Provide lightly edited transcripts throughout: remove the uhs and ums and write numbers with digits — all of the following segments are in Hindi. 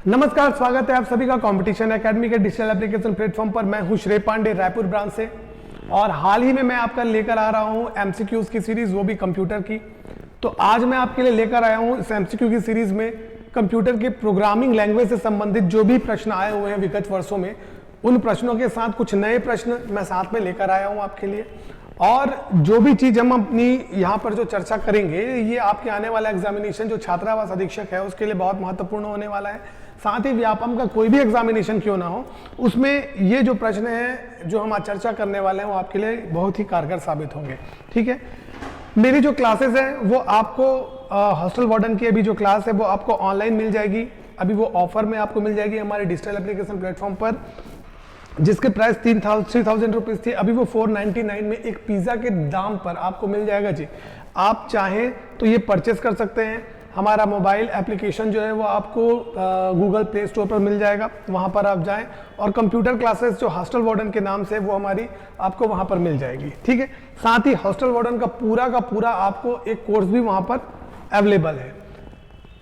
नमस्कार, स्वागत है आप सभी का कंपटीशन एकेडमी के डिजिटल एप्लीकेशन प्लेटफॉर्म पर। मैं हूं श्रेय पांडे, रायपुर ब्रांच से। और हाल ही में मैं आपका लेकर आ रहा हूं एमसीक्यूज की सीरीज, वो भी कंप्यूटर की। तो आज मैं आपके लिए लेकर आया हूं इस एमसीक्यू की सीरीज में कंप्यूटर के प्रोग्रामिंग लैंग्वेज से संबंधित जो भी प्रश्न आए हुए हैं विगत वर्षों में, उन प्रश्नों के साथ कुछ नए प्रश्न मैं साथ में लेकर आया हूं आपके लिए। और जो भी चीज हम अपनी यहाँ पर जो चर्चा करेंगे, ये आपके आने वाला एग्जामिनेशन जो छात्रावास अधीक्षक है उसके लिए बहुत महत्वपूर्ण होने वाला है। साथ ही व्यापम का कोई भी एग्जामिनेशन क्यों ना हो, उसमें ये जो प्रश्न है जो हम आज चर्चा करने वाले हैं वो आपके लिए बहुत ही कारगर साबित होंगे। ठीक है, मेरी जो क्लासेस है वो आपको हॉस्टल वार्डन की अभी जो क्लास है वो आपको ऑनलाइन मिल जाएगी। अभी वो ऑफर में आपको मिल जाएगी हमारे डिजिटल एप्लीकेशन प्लेटफॉर्म पर, जिसके प्राइस 3,000 रुपीज़ थी। अभी वो 499 में एक पिज़्ज़ा के दाम पर आपको मिल जाएगा जी। आप चाहें तो ये परचेस कर सकते हैं। हमारा मोबाइल एप्लीकेशन जो है वो आपको गूगल प्ले स्टोर पर मिल जाएगा, वहाँ पर आप जाएं। और कंप्यूटर क्लासेस जो हॉस्टल वार्डन के नाम से वो हमारी आपको वहाँ पर मिल जाएगी। ठीक है, साथ ही हॉस्टल वार्डन का पूरा आपको एक कोर्स भी वहाँ पर अवेलेबल है।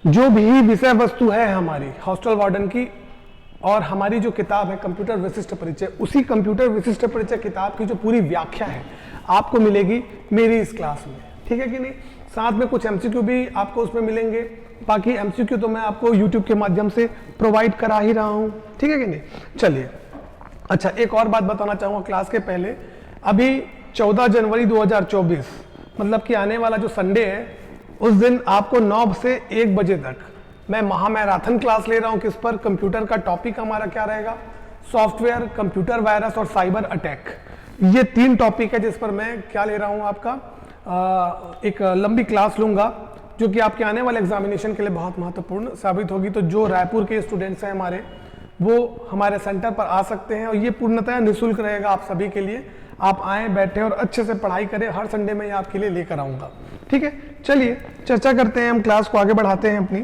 जो भी विषय वस्तु है हमारी हॉस्टल वार्डन की और हमारी जो किताब है कंप्यूटर विशिष्ट परिचय, उसी कंप्यूटर विशिष्ट परिचय किताब की जो पूरी व्याख्या है आपको मिलेगी मेरी इस क्लास में। ठीक है कि नहीं? साथ में कुछ एमसीक्यू भी आपको उसमें मिलेंगे। बाकी एमसीक्यू तो मैं आपको यूट्यूब के माध्यम से प्रोवाइड करा ही रहा हूं। ठीक है कि नहीं? चलिए, अच्छा एक और बात बताना चाहूंगा क्लास के पहले। अभी 14 जनवरी 2024 मतलब कि आने वाला जो संडे है, उस दिन आपको 9 से 1 बजे तक मैं महामैराथन क्लास ले रहा हूं। किस पर? कंप्यूटर का टॉपिक हमारा क्या रहेगा? सॉफ्टवेयर, कंप्यूटर वायरस और साइबर अटैक। ये 3 टॉपिक है जिस पर मैं क्या ले रहा हूं आपका एक लंबी क्लास लूंगा, जो कि आपके आने वाले एग्जामिनेशन के लिए बहुत महत्वपूर्ण साबित होगी। तो जो रायपुर के स्टूडेंट्स हैं हमारे, वो हमारे सेंटर पर आ सकते हैं और ये पूर्णतः निःशुल्क रहेगा आप सभी के लिए। आप आए, बैठे और अच्छे से पढ़ाई करें। हर संडे में आपके लिए लेकर आऊंगा। ठीक है, चलिए चर्चा करते हैं, हम क्लास को आगे बढ़ाते हैं अपनी।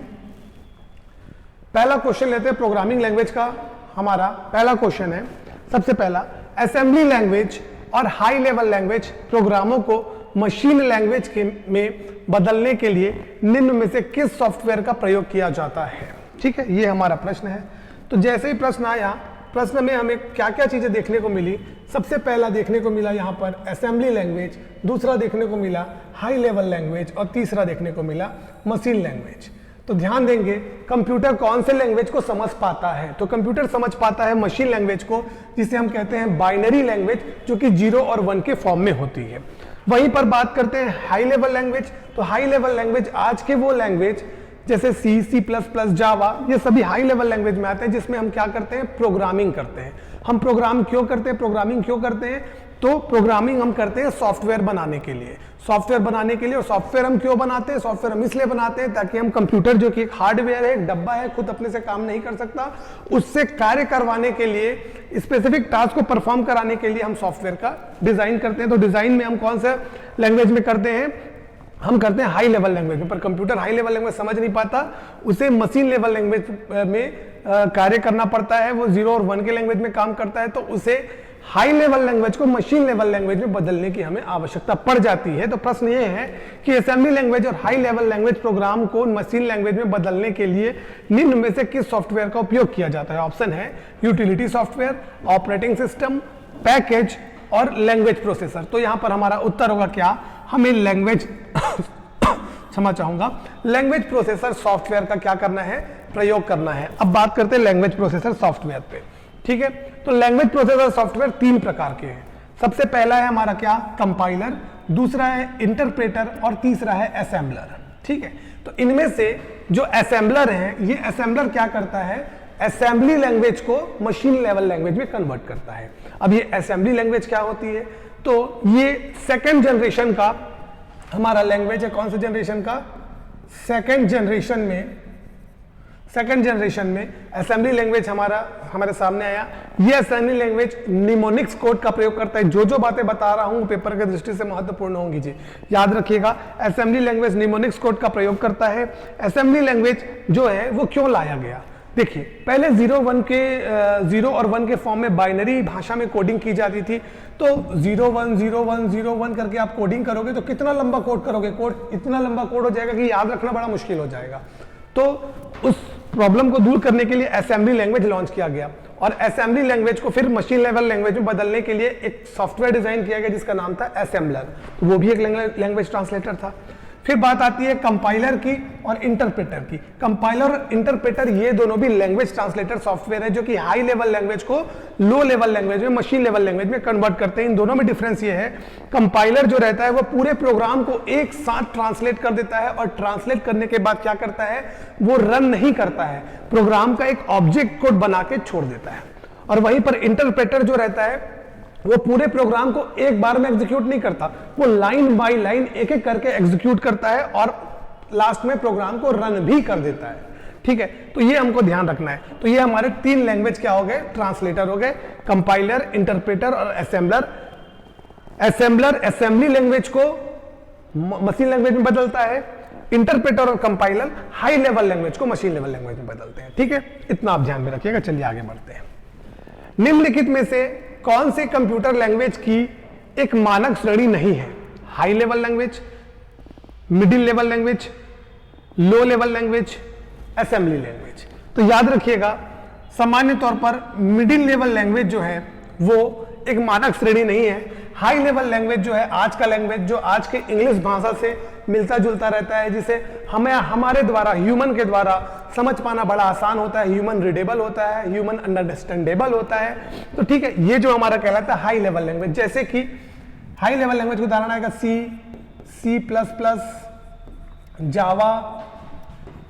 पहला क्वेश्चन लेते हैं प्रोग्रामिंग लैंग्वेज का। हमारा पहला क्वेश्चन है, सबसे पहला, असेंबली लैंग्वेज और हाई लेवल लैंग्वेज प्रोग्रामों को मशीन लैंग्वेज के में बदलने के लिए निम्न में से किस सॉफ्टवेयर का प्रयोग किया जाता है? ठीक है, ये हमारा प्रश्न है। तो जैसे ही प्रश्न आया, प्रश्न में हमें क्या क्या चीजें देखने को मिली। सबसे पहला देखने को मिला यहाँ पर असेंबली लैंग्वेज, दूसरा देखने को मिला हाई लेवल लैंग्वेज और तीसरा देखने को मिला मशीन लैंग्वेज। तो ध्यान देंगे, कंप्यूटर कौन से लैंग्वेज को समझ पाता है? तो कंप्यूटर समझ पाता है मशीन लैंग्वेज को, जिसे हम कहते हैं बाइनरी लैंग्वेज, जो कि 0 और 1 के फॉर्म में होती है। वहीं पर बात करते हैं हाई लेवल लैंग्वेज। तो हाई लेवल लैंग्वेज आज के वो लैंग्वेज जैसे सी, C++, जावा, ये सभी हाई लेवल लैंग्वेज में आते हैं, जिसमें हम क्या करते हैं? प्रोग्रामिंग करते हैं। हम प्रोग्राम क्यों करते हैं? प्रोग्रामिंग क्यों करते हैं? तो प्रोग्रामिंग हम करते हैं सॉफ्टवेयर बनाने के लिए। सॉफ्टवेयर बनाने के लिए, और सॉफ्टवेयर हम क्यों बनाते हैं? सॉफ्टवेयर हम इसलिए बनाते हैं ताकि हम कंप्यूटर, जो कि एक हार्डवेयर है, एक डब्बा है, खुद अपने से काम नहीं कर सकता, उससे कार्य करवाने के लिए, स्पेसिफिक टास्क को परफॉर्म कराने के लिए हम सॉफ्टवेयर का डिजाइन करते हैं। तो डिजाइन में हम कौन सा लैंग्वेज में करते हैं? हम करते हैं हाई लेवल लैंग्वेज में। पर कंप्यूटर हाई लेवल लैंग्वेज समझ नहीं पाता, उसे मशीन लेवल लैंग्वेज में कार्य करना पड़ता है। वो 0 और 1 के लैंग्वेज में काम करता है, तो उसे हाई लेवल लैंग्वेज को मशीन लेवल लैंग्वेज में बदलने की हमें आवश्यकता पड़ जाती है। तो प्रश्न ये है कि असेंबली लैंग्वेज और हाई लेवल लैंग्वेज प्रोग्राम को मशीन लैंग्वेज में बदलने के लिए निम्न में से किस सॉफ्टवेयर का उपयोग किया जाता है? ऑप्शन है utility software, operating system, package और लैंग्वेज प्रोसेसर। तो यहां पर हमारा उत्तर होगा क्या? हमें लैंग्वेज क्षमा चाहूंगा, लैंग्वेज प्रोसेसर सॉफ्टवेयर का क्या करना है? प्रयोग करना है। अब बात करते हैं लैंग्वेज प्रोसेसर सॉफ्टवेयर पे। ठीक है, तो लैंग्वेज प्रोसेसर सॉफ्टवेयर 3 प्रकार के हैं। सबसे पहला है हमारा क्या? कंपाइलर, दूसरा है इंटरप्रेटर और तीसरा है असेंबलर। ठीक है, तो इनमें से जो असेंबलर है, ये असेंबलर क्या करता है? असेंबली लैंग्वेज को मशीन लेवल लैंग्वेज में कन्वर्ट करता है। अब ये असेंबली लैंग्वेज क्या होती है? तो ये सेकेंड जनरेशन का हमारा लैंग्वेज है। कौन से जनरेशन का? सेकेंड जनरेशन में असेंबली लैंग्वेज हमारे सामने आया। ये असेंबली लैंग्वेज निमोनिक्स कोड का प्रयोग करता है। जो बातें बता रहा हूं पेपर की दृष्टि से महत्वपूर्ण होंगी जी, याद रखिएगा। असेंबली लैंग्वेज निमोनिक्स कोड का प्रयोग करता है। असेंबली लैंग्वेज जो है वो क्यों लाया गया? देखिए, पहले 0 और 1 के फॉर्म में बाइनरी भाषा में कोडिंग की जाती थी। तो 0 1 0 1 0 1 करके आप कोडिंग करोगे तो कितना लंबा कोड करोगे? कोड इतना लंबा कोड हो जाएगा कि याद रखना बड़ा मुश्किल हो जाएगा। तो उस प्रॉब्लम को दूर करने के लिए असेंबली लैंग्वेज लॉन्च किया गया और असेंबली लैंग्वेज को फिर मशीन लेवल लैंग्वेज में बदलने के लिए एक सॉफ्टवेयर डिजाइन किया गया जिसका नाम था असेंबलर, तो वो भी एक लैंग्वेज ट्रांसलेटर था। फिर बात आती है कंपाइलर की और इंटरप्रेटर की। कंपाइलर और इंटरप्रेटर ये दोनों भी लैंग्वेज ट्रांसलेटर सॉफ्टवेयर है जो कि हाई लेवल लैंग्वेज को लो लेवल लैंग्वेज में, मशीन लेवल लैंग्वेज में कन्वर्ट करते हैं। इन दोनों में डिफरेंस ये है, कंपाइलर जो रहता है वो पूरे प्रोग्राम को एक साथ ट्रांसलेट कर देता है और ट्रांसलेट करने के बाद क्या करता है, वो रन नहीं करता है, प्रोग्राम का एक ऑब्जेक्ट कोड बना के छोड़ देता है। और वहीं पर इंटरप्रेटर जो रहता है वो पूरे प्रोग्राम को एक बार में एग्जीक्यूट नहीं करता, वो लाइन बाय लाइन एक एक करके एग्जीक्यूट करता है और लास्ट में प्रोग्राम को रन भी कर देता है। ठीक है, तो ये हमको ध्यान रखना है। तो ये हमारे 3 लैंग्वेज क्या हो गए, ट्रांसलेटर हो गए, कंपाइलर, इंटरप्रेटर और असेंबलर। असेंबलर असेंबली लैंग्वेज को मशीन लैंग्वेज में बदलता है, इंटरप्रेटर और कंपाइलर हाई लेवल लैंग्वेज को मशीन लेवल लैंग्वेज में बदलते हैं। ठीक है, इतना आप ध्यान में रखिएगा। चलिए आगे बढ़ते हैं। निम्नलिखित में से कौन से कंप्यूटर लैंग्वेज की एक मानक श्रेणी नहीं है? High level language, middle level language, low level language, assembly language. तो याद रखिएगा, सामान्य तौर पर मिडिल लेवल लैंग्वेज जो है वो एक मानक श्रेणी नहीं है। हाई लेवल लैंग्वेज जो है आज का लैंग्वेज जो आज के इंग्लिश भाषा से मिलता जुलता रहता है, जिसे हमें हमारे द्वारा, ह्यूमन के द्वारा समझ पाना बड़ा आसान होता है, ह्यूमन रीडेबल होता है, ह्यूमन अंडरस्टैंडेबल होता है। तो ठीक है, ये जो हमारा कहलाता है हाई लेवल लैंग्वेज। जैसे कि हाई लेवल लैंग्वेज का उदाहरण आएगा C++, जावा,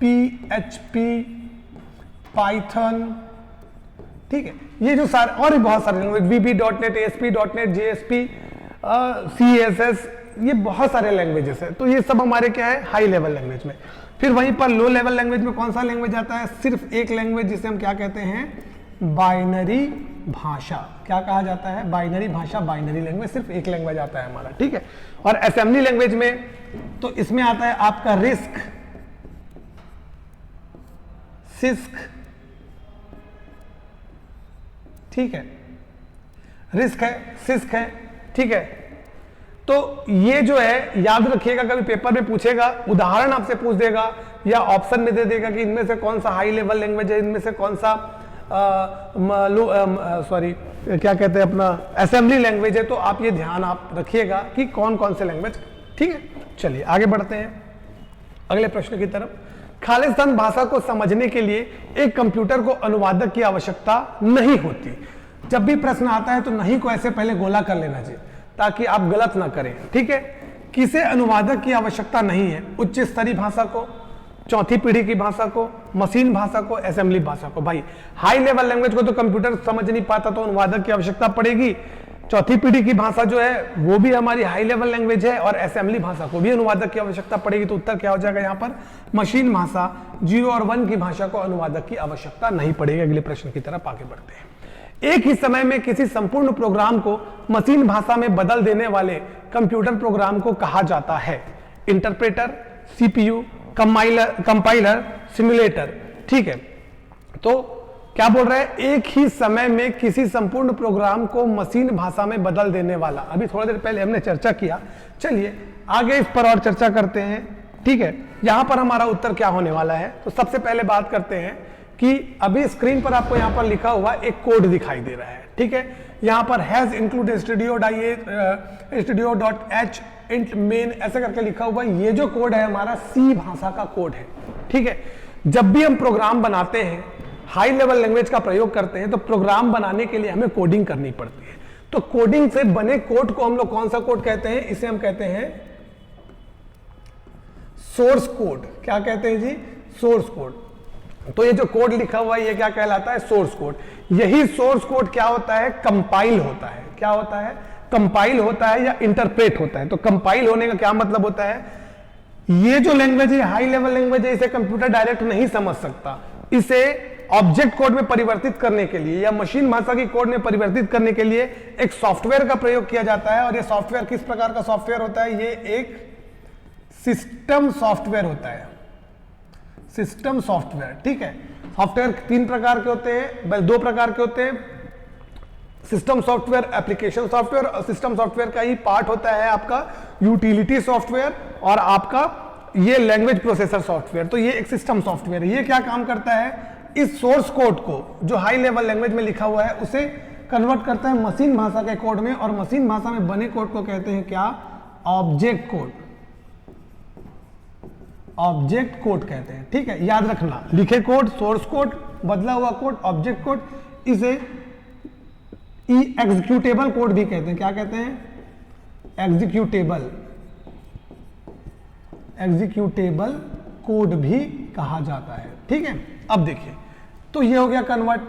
PHP, पाइथन। ठीक है, ये जो सारे और भी बहुत सारे language, VB.NET, ASP.NET, JSP, CSS, ये बहुत सारे लैंग्वेजेस है। तो ये सब हमारे क्या है, हाई लेवल लैंग्वेज में। फिर वहीं पर लो लेवल लैंग्वेज में कौन सा लैंग्वेज आता है? सिर्फ एक लैंग्वेज, जिसे हम क्या कहते हैं, बाइनरी भाषा। क्या कहा जाता है? बाइनरी भाषा, बाइनरी लैंग्वेज, सिर्फ एक लैंग्वेज आता है हमारा। ठीक है, और असेंबली लैंग्वेज में तो इसमें आता है आपका रिस्क, सिस्क। ठीक है, रिस्क है, सिस्क है। ठीक है, तो ये जो है याद रखिएगा, कभी पेपर में पूछेगा, उदाहरण आपसे पूछ देगा या ऑप्शन में दे देगा कि इनमें से कौन सा हाई लेवल लैंग्वेज है, इनमें से कौन सा क्या कहते हैं अपना असेंबली लैंग्वेज है। तो आप ये ध्यान आप रखिएगा कि कौन कौन से लैंग्वेज। ठीक है, चलिए आगे बढ़ते हैं अगले प्रश्न की तरफ। खालिस्तान भाषा को समझने के लिए एक कंप्यूटर को अनुवादक की आवश्यकता नहीं होती। जब भी प्रश्न आता है तो नहीं को ऐसे पहले गोला कर लेना चाहिए ताकि आप गलत ना करें। ठीक है, किसे अनुवादक की आवश्यकता नहीं है? उच्च स्तरीय भाषा को, चौथी पीढ़ी की भाषा को, मशीन भाषा को, असेंबली भाषा को। भाई हाई लेवल लैंग्वेज को तो कंप्यूटर समझ नहीं पाता तो अनुवादक की आवश्यकता पड़ेगी। चौथी पीढ़ी की भाषा जो है वो भी हमारी हाई लेवल लैंग्वेज है और असेंबली भाषा को भी अनुवादक की आवश्यकता पड़ेगी। तो उत्तर क्या हो जाएगा यहाँ पर? मशीन भाषा 0 और 1 की भाषा को अनुवादक की आवश्यकता नहीं पड़ेगी। अगले प्रश्न की तरफ आगे बढ़ते हैं। एक ही समय में किसी संपूर्ण प्रोग्राम को मशीन भाषा में बदल देने वाले कंप्यूटर प्रोग्राम को कहा जाता है? Interpreter, CPU, compiler, simulator. ठीक है, तो क्या बोल रहा है? एक ही समय में किसी संपूर्ण प्रोग्राम को मशीन भाषा में बदल देने वाला। अभी थोड़ी देर पहले हमने चर्चा किया, चलिए आगे इस पर और चर्चा करते हैं। ठीक है, यहां पर हमारा उत्तर क्या होने वाला है? तो सबसे पहले बात करते हैं कि अभी स्क्रीन पर आपको यहां पर लिखा हुआ एक कोड दिखाई दे रहा है। ठीक है, यहां पर has include studio.h int main ऐसे करके लिखा हुआ है। ये जो कोड है हमारा C भाषा का कोड है। ठीक है, जब भी हम प्रोग्राम बनाते हैं, हाई लेवल लैंग्वेज का प्रयोग करते हैं, तो प्रोग्राम बनाने के लिए हमें कोडिंग करनी पड़ती है। तो कोडिंग से बने कोड को हम लोग कौन सा कोड कहते हैं? इसे हम कहते हैं सोर्स कोड। क्या कहते हैं जी? Source code. तो ये जो कोड लिखा हुआ है ये क्या कहलाता है? Source code. यही सोर्स कोड क्या होता है? कंपाइल होता है। क्या होता है? कंपाइल होता है या इंटरप्रेट होता है। तो कंपाइल होने का क्या मतलब होता है? ये जो लैंग्वेज है हाई लेवल लैंग्वेज है, इसे कंप्यूटर डायरेक्ट नहीं समझ सकता। इसे ऑब्जेक्ट कोड में परिवर्तित करने के लिए या मशीन भाषा की कोड में परिवर्तित करने के लिए एक सॉफ्टवेयर का प्रयोग किया जाता है। और ये सॉफ्टवेयर किस प्रकार का सॉफ्टवेयर होता है? ये एक सिस्टम सॉफ्टवेयर होता है। System software. ठीक है, सॉफ्टवेयर 3 प्रकार के होते हैं, 2 प्रकार के होते हैं। System software, application software. और सिस्टम सॉफ्टवेयर का ही पार्ट होता है आपका यूटिलिटी सॉफ्टवेयर और आपका ये लैंग्वेज प्रोसेसर सॉफ्टवेयर, तो ये एक सिस्टम सॉफ्टवेयर है। ये क्या काम करता है, इस सोर्स कोड को जो हाई लेवल लैंग्वेज में लिखा हुआ है उसे कन्वर्ट करता है मशीन भाषा के कोड में, और मशीन भाषा में बने कोड को कहते हैं क्या, ऑब्जेक्ट कोड। ऑब्जेक्ट कोड कहते हैं, ठीक है, याद रखना, लिखे कोड सोर्स कोड, बदला हुआ कोड ऑब्जेक्ट कोड, इसे एग्जीक्यूटेबल कोड भी कहते हैं। क्या कहते हैं, एग्जीक्यूटेबल, एग्जीक्यूटेबल कोड भी कहा जाता है, ठीक है। अब देखिए, तो ये हो गया कन्वर्ट।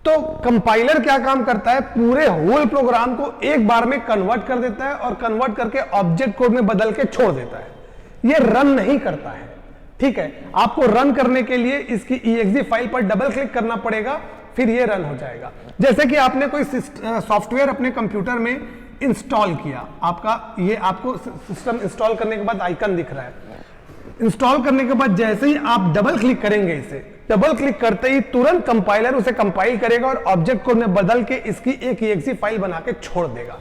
तो कंपाइलर क्या काम करता है, पूरे होल प्रोग्राम को एक बार में कन्वर्ट कर देता है और कन्वर्ट करके ऑब्जेक्ट कोड में बदल के छोड़ देता है। ये रन नहीं करता है, ठीक है। आपको रन करने के लिए इसकी exe फाइल पर डबल क्लिक करना पड़ेगा, फिर ये रन हो जाएगा। जैसे कि आपने कोई सॉफ्टवेयर अपने कंप्यूटर में इंस्टॉल किया, आपका ये आपको सिस्टम इंस्टॉल करने के बाद आइकन दिख रहा है। इंस्टॉल करने के बाद जैसे ही आप डबल क्लिक करेंगे, इसे डबल क्लिक करते ही तुरंत कंपाइलर उसे कंपाइल करेगा और ऑब्जेक्ट कोड में बदल के इसकी एक exe फाइल बना के छोड़ देगा,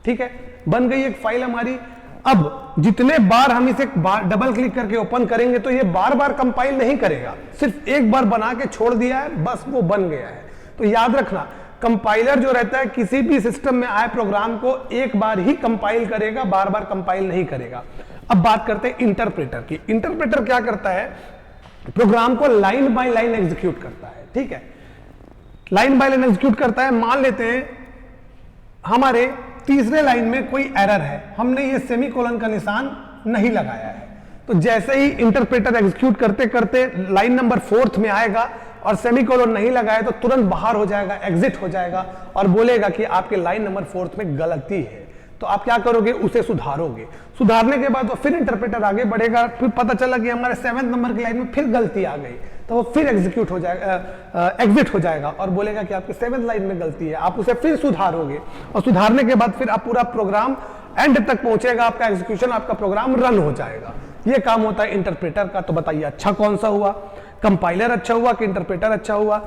ठीक है। बन गई एक फाइल हमारी। अब जितने बार हम इसे डबल क्लिक करके ओपन करेंगे तो ये बार बार कंपाइल नहीं करेगा, सिर्फ एक बार बना के छोड़ दिया है, बस वो बन गया है। तो याद रखना, कंपाइलर जो रहता है किसी भी सिस्टम में आए प्रोग्राम को एक बार ही कंपाइल करेगा, बार बार कंपाइल नहीं करेगा। अब बात करते हैं इंटरप्रेटर की। इंटरप्रेटर क्या करता है, प्रोग्राम को लाइन बाय लाइन एग्जीक्यूट करता है, ठीक है। लाइन बाय लाइन एग्जीक्यूट करता है। मान लेते हैं हमारे तीसरे लाइन में कोई एरर है, हमने ये सेमीकोलन का निशान नहीं लगाया है, तो जैसे ही इंटरप्रेटर एग्जीक्यूट करते करते लाइन नंबर 4 में आएगा और सेमीकोलन नहीं लगाया तो तुरंत बाहर हो जाएगा, एग्जिट हो जाएगा और बोलेगा कि आपके लाइन नंबर 4 में गलती है। तो आप क्या करोगे, उसे सुधारोगे। सुधारने के बाद तो फिर इंटरप्रेटर आगे बढ़ेगा, फिर पता चला कि हमारे 7 नंबर की लाइन में फिर गलती आ गई, तो वो फिर एग्जीक्यूट हो जाएगा, एग्जिट हो जाएगा और बोलेगा कि आपकी 7th लाइन में गलती है। आप उसे फिर सुधारोगे और सुधारने के बाद फिर आप पूरा प्रोग्राम एंड तक पहुंचेगा, आपका एग्जीक्यूशन, आपका प्रोग्राम रन हो जाएगा। ये काम होता है इंटरप्रेटर का। तो बताइए अच्छा कौन सा हुआ, कंपाइलर अच्छा हुआ कि इंटरप्रेटर अच्छा हुआ?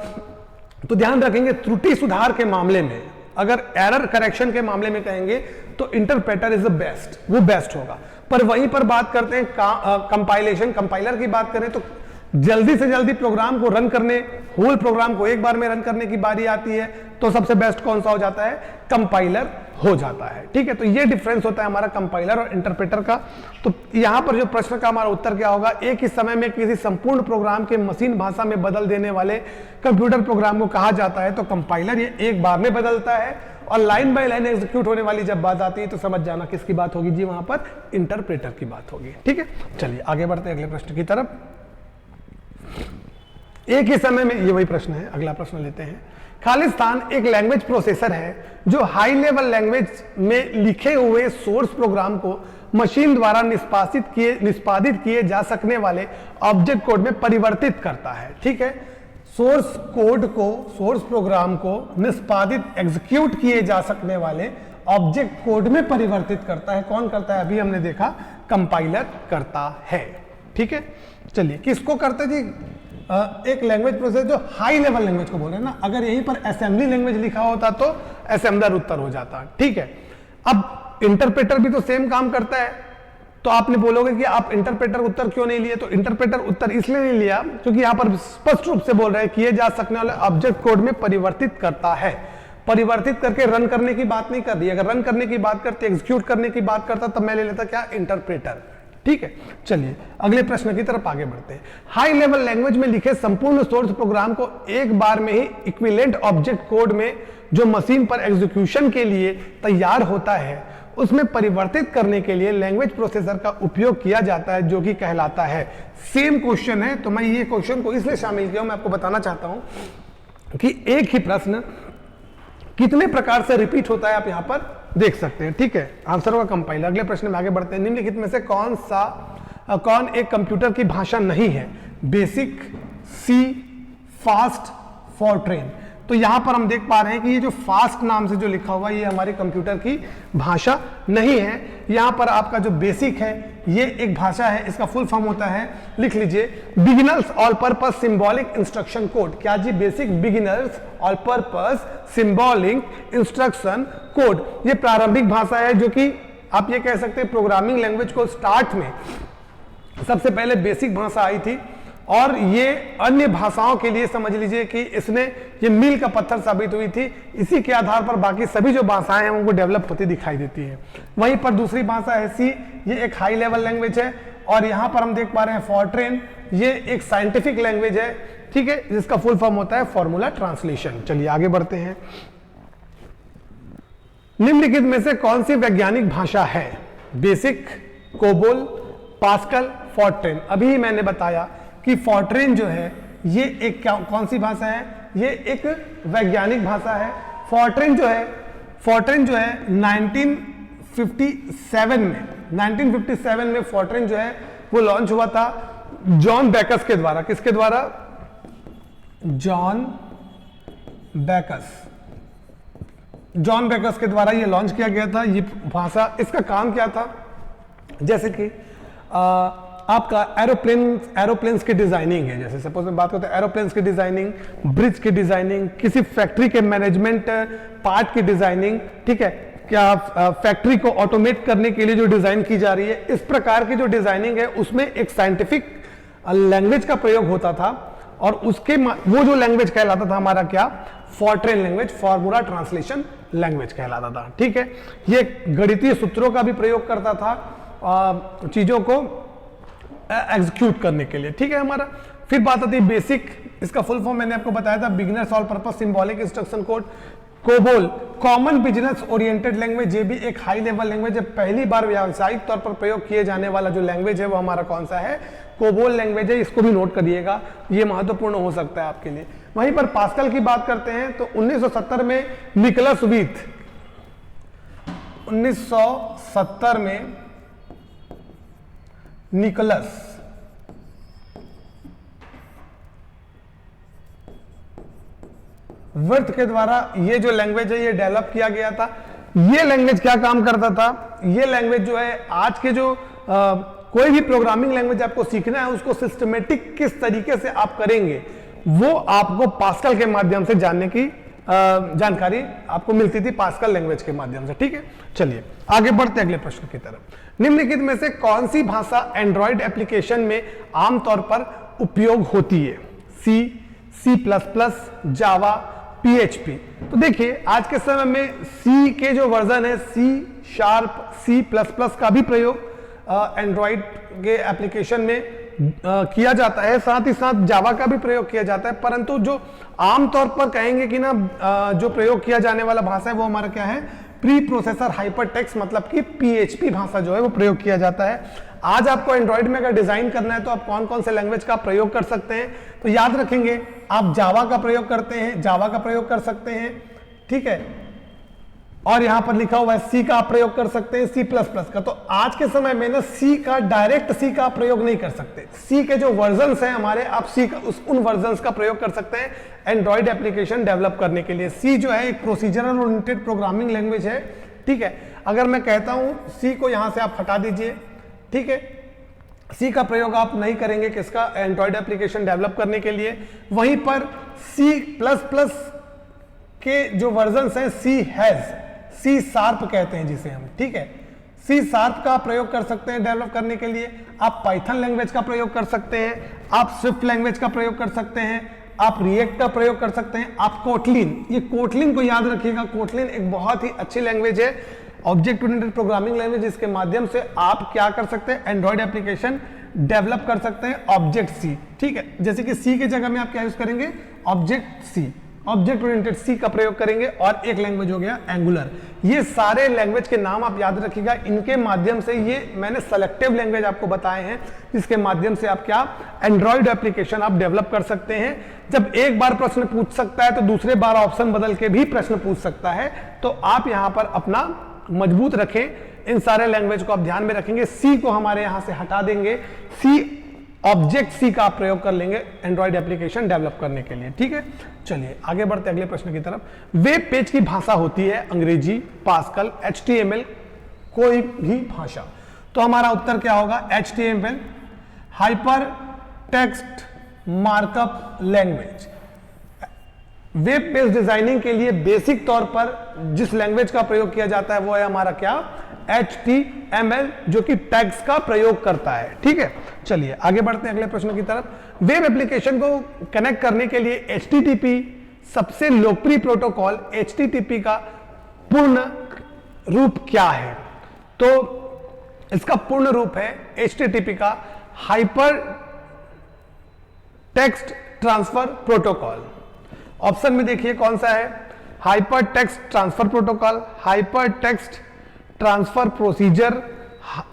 तो ध्यान रखेंगे, त्रुटि सुधार के मामले में, अगर एरर करेक्शन के मामले में कहेंगे तो इंटरप्रेटर इज द बेस्ट, वो बेस्ट होगा। पर वहीं पर बात करते हैं कंपाइलेशन, कंपाइलर की बात करें तो जल्दी से जल्दी प्रोग्राम को रन करने, होल प्रोग्राम को एक बार में रन करने की बारी आती है तो सबसे बेस्ट कौन सा हो जाता है, कंपाइलर हो जाता है, ठीक है। तो ये डिफरेंस होता है हमारा कंपाइलर और इंटरप्रेटर का। तो यहां पर जो प्रश्न का हमारा उत्तर क्या होगा, एक ही समय में किसी संपूर्ण प्रोग्राम के मशीन भाषा में बदल देने वाले कंप्यूटर प्रोग्राम को कहा जाता है। तो कंपाइलर ये एक बार में बदलता है और लाइन बाय लाइन एग्जीक्यूट होने वाली जब बात आती है तो समझ जाना किसकी बात होगी जी, वहां पर इंटरप्रेटर की बात होगी, ठीक है। चलिए आगे बढ़ते हैं अगले प्रश्न की तरफ। एक ही समय में, ये वही प्रश्न है, अगला प्रश्न लेते हैं। खालिस्तान एक लैंग्वेज प्रोसेसर है जो हाई लेवल लैंग्वेज में लिखे हुए सोर्स प्रोग्राम को मशीन द्वारा निष्पादित किए जा सकने वाले ऑब्जेक्ट कोड में परिवर्तित करता है, ठीक है। सोर्स कोड को, सोर्स प्रोग्राम को निष्पादित एग्जीक्यूट किए जा सकने वाले ऑब्जेक्ट कोड में परिवर्तित करता है। कौन करता है, अभी हमने देखा कंपाइलर करता है, ठीक है। चलिए किसको करते जी, एक लैंग्वेज प्रोसेसर जो हाई लेवल लैंग्वेज को बोल रहे हैं ना, अगर यहीं पर असेंबली लैंग्वेज लिखा होता तो असेंबलर उत्तर हो जाता, ठीक है। अब इंटरप्रेटर भी तो सेम काम करता है, तो आपने बोलोगे कि आप इंटरप्रेटर उत्तर क्यों नहीं लिए, तो इंटरप्रेटर उत्तर इसलिए नहीं लिया क्योंकि यहां पर स्पष्ट रूप से बोल रहे हैं किए जा सकने वाले ऑब्जेक्ट कोड में परिवर्तित करता है। परिवर्तित करके रन करने की बात नहीं कर रही। अगर रन करने की बात करते, एग्जीक्यूट करने की बात करता, तब मैं ले लेता क्या, इंटरप्रेटर, ठीक है। चलिए अगले प्रश्न की तरफ आगे बढ़ते हैं। हाई लेवल लैंग्वेज में लिखे संपूर्ण सोर्स प्रोग्राम को एक बार में ही इक्विवेलेंट ऑब्जेक्ट कोड में जो मशीन पर एग्जीक्यूशन के लिए तैयार होता है उसमें परिवर्तित करने के लिए लैंग्वेज प्रोसेसर का उपयोग किया जाता है, जो कि कहलाता है। सेम क्वेश्चन है, तो मैं ये क्वेश्चन को इसलिए शामिल किया हूं, मैं आपको बताना चाहता हूं कि एक ही प्रश्न कितने प्रकार से रिपीट होता है आप यहां पर देख सकते हैं, ठीक है। आंसर होगा कंपाइलर। अगले प्रश्न में आगे बढ़ते हैं। निम्नलिखित में से कौन एक कंप्यूटर की भाषा नहीं है, बेसिक, सी, फास्ट, फॉरट्रेन। तो यहां पर हम देख पा रहे हैं कि ये जो फास्ट नाम से जो लिखा हुआ है ये हमारे कंप्यूटर की भाषा नहीं है। यहां पर आपका जो बेसिक है ये एक भाषा है, इसका फुल फॉर्म होता है, लिख लीजिए, beginners all purpose symbolic instruction code. क्या जी, basic beginners all purpose symbolic instruction code. ये प्रारंभिक भाषा है जो कि आप ये कह सकते हैं प्रोग्रामिंग लैंग्वेज को स्टार्ट में सबसे पहले बेसिक भाषा आई थी और ये अन्य भाषाओं के लिए समझ लीजिए कि इसने ये मील का पत्थर साबित हुई थी। इसी के आधार पर बाकी सभी जो भाषाएं हैं उनको डेवलप होती दिखाई देती है। वहीं पर दूसरी भाषा है सी, ये एक हाई लेवल लैंग्वेज है और यहां पर हम देख पा रहे हैं फॉर्ट्रेन, ये एक साइंटिफिक लैंग्वेज है, ठीक है, जिसका फुल फॉर्म होता है फॉर्मूला ट्रांसलेशन। चलिए आगे बढ़ते हैं। निम्नलिखित में से कौन सी वैज्ञानिक भाषा है? Basic, COBOL, pascal, Fortran. अभी मैंने बताया कि फॉर्ट्रेन जो है ये एक कौन सी भाषा है? ये एक वैज्ञानिक भाषा है। फॉर्ट्रेन जो है 1957 में फॉर्ट्रेन जो है वो लॉन्च हुआ था जॉन बेकस के द्वारा। किसके द्वारा? जॉन बेकस के द्वारा ये लॉन्च किया गया था ये भाषा। इसका काम क्या था? जैसे कि आपका एरोप्लेन्स की डिजाइनिंग है, जैसे सपोज मैं बात करता हूं एरोप्लेन्स की डिजाइनिंग, ब्रिज की डिजाइनिंग, किसी फैक्ट्री के मैनेजमेंट पार्ट की डिजाइनिंग, ठीक है, क्या फैक्ट्री को ऑटोमेट करने के लिए जो डिजाइन की जा रही है, इस प्रकार की जो डिजाइनिंग है उसमें एक साइंटिफिक लैंग्वेज का प्रयोग होता था और उसके वो जो लैंग्वेज कहलाता था हमारा क्या? Fortran language, formula translation language कहलाता था, ठीक है। ये गणितीय सूत्रों का भी प्रयोग करता था चीजों को एग्जीक्यूट करने के लिए, ठीक है हमारा। फिर बात आती है बेसिक, इसका फुल फॉर्म मैंने आपको बताया था, beginners all purpose symbolic instruction code. COBOL, common business oriented language, ये भी एक हाई लेवल लैंग्वेज है। पहली बार व्यावसायिक तौर पर प्रयोग किए जाने वाला जो लैंग्वेज है वो हमारा कौन सा है? कोबोल लैंग्वेज है। इसको भी नोट करिएगा, ये महत्वपूर्ण हो सकता है आपके लिए। वहीं पर पास्कल की बात करते हैं तो 1970 में निकोलस वीथ, 1970 में निकोलस वर्थ के द्वारा ये जो लैंग्वेज है ये डेवलप किया गया था। ये लैंग्वेज क्या काम करता था? ये लैंग्वेज जो है आज के जो कोई भी प्रोग्रामिंग लैंग्वेज आपको सीखना है उसको सिस्टमेटिक किस तरीके से आप करेंगे वो आपको पास्कल के माध्यम से जानने की जानकारी आपको मिलती थी पास्कल लैंग्वेज के माध्यम से, ठीक है। चलिए आगे बढ़ते अगले प्रश्न की तरफ। निम्नलिखित में से कौन सी भाषा एंड्रॉइड एप्लीकेशन में आमतौर पर उपयोग होती है? सी, C++, जावा, PHP। तो देखिए आज के समय में सी के जो वर्जन है C#, C++ का भी प्रयोग एंड्रॉइड के एप्लीकेशन में किया जाता है, साथ ही साथ जावा का भी प्रयोग किया जाता है। परंतु जो आमतौर पर कहेंगे कि ना जो प्रयोग किया जाने वाला भाषा है वो हमारा क्या है? प्री प्रोसेसर हाइपर टेक्स्ट, मतलब कि PHP भाषा जो है वो प्रयोग किया जाता है। आज आपको एंड्रॉइड में अगर डिजाइन करना है तो आप कौन कौन से लैंग्वेज का प्रयोग कर सकते हैं? तो याद रखेंगे आप जावा का प्रयोग करते हैं, जावा का प्रयोग कर सकते हैं, ठीक है। और यहां पर लिखा हुआ है सी का आप प्रयोग कर सकते हैं, C++ का। तो आज के समय में ना सी का डायरेक्ट सी का प्रयोग नहीं कर सकते। सी के जो वर्जन्स हैं हमारे, आप सी का उन वर्जन्स का प्रयोग कर सकते हैं एंड्रॉइड एप्लीकेशन डेवलप करने के लिए। सी जो है एक प्रोसीजरल ओरिएंटेड प्रोग्रामिंग लैंग्वेज है, ठीक है। अगर मैं कहता हूं सी को यहां से आप हटा दीजिए, ठीक है, सी का प्रयोग आप नहीं करेंगे किसका? एंड्रॉइड एप्लीकेशन डेवलप करने के लिए। वहीं पर C++ के जो वर्जन्स हैं C# कहते हैं जिसे हम, ठीक है। C# का प्रयोग कर सकते हैं डेवलप करने के लिए। आप पाइथन लैंग्वेज का प्रयोग कर सकते हैं, आप स्विफ्ट लैंग्वेज का प्रयोग कर सकते हैं, आप रिएक्ट का प्रयोग कर सकते हैं, आप कोटलिन, ये कोटलिन को याद रखिएगा, कोटलिन एक बहुत ही अच्छी लैंग्वेज है, ऑब्जेक्ट ओरिएंटेड प्रोग्रामिंग लैंग्वेज, जिसके माध्यम से आप क्या कर सकते हैं? एंड्रॉइड एप्लीकेशन डेवलप कर सकते हैं। ऑब्जेक्ट सी, ठीक है, जैसे कि सी की जगह में आप क्या यूज करेंगे? ऑब्जेक्ट सी, ऑब्जेक्ट ओरिएंटेड सी का प्रयोग करेंगे। और एक लैंग्वेज हो गया एंगुलर। ये सारे लैंग्वेज के नाम आप याद रखिएगा, इनके माध्यम से ये मैंने सेलेक्टिव लैंग्वेज आपको बताए हैं जिसके माध्यम से आप क्या एंड्रॉइड एप्लीकेशन आप डेवलप कर सकते हैं। जब एक बार प्रश्न पूछ सकता है तो दूसरे बार ऑप्शन बदल के भी प्रश्न पूछ सकता है, तो आप यहां पर अपना मजबूत रखें, इन सारे लैंग्वेज को आप ध्यान में रखेंगे। सी को हमारे यहां से हटा देंगे, सी ऑब्जेक्ट सी का आप प्रयोग कर लेंगे एंड्रॉइड एप्लीकेशन डेवलप करने के लिए, ठीक है। चलिए आगे बढ़ते अगले प्रश्न की तरफ। वेब पेज की भाषा होती है अंग्रेजी, पास्कल, HTML, कोई भी भाषा। तो हमारा उत्तर क्या होगा? HTML, hyper text markup language. Web page designing के लिए बेसिक तौर पर जिस लैंग्वेज का प्रयोग किया जाता है वो है हमारा क्या, HTML, जो कि टैग्स का प्रयोग करता है। ठीक है, चलिए आगे बढ़ते हैं अगले प्रश्न की तरफ। वेब एप्लीकेशन को कनेक्ट करने के लिए HTTP सबसे लोकप्रिय प्रोटोकॉल HTTP का पूर्ण रूप क्या है? तो इसका पूर्ण रूप है HTTP का hyper text transfer protocol. Option में देखिए कौन सा है, hyper text transfer protocol, hyper text transfer procedure,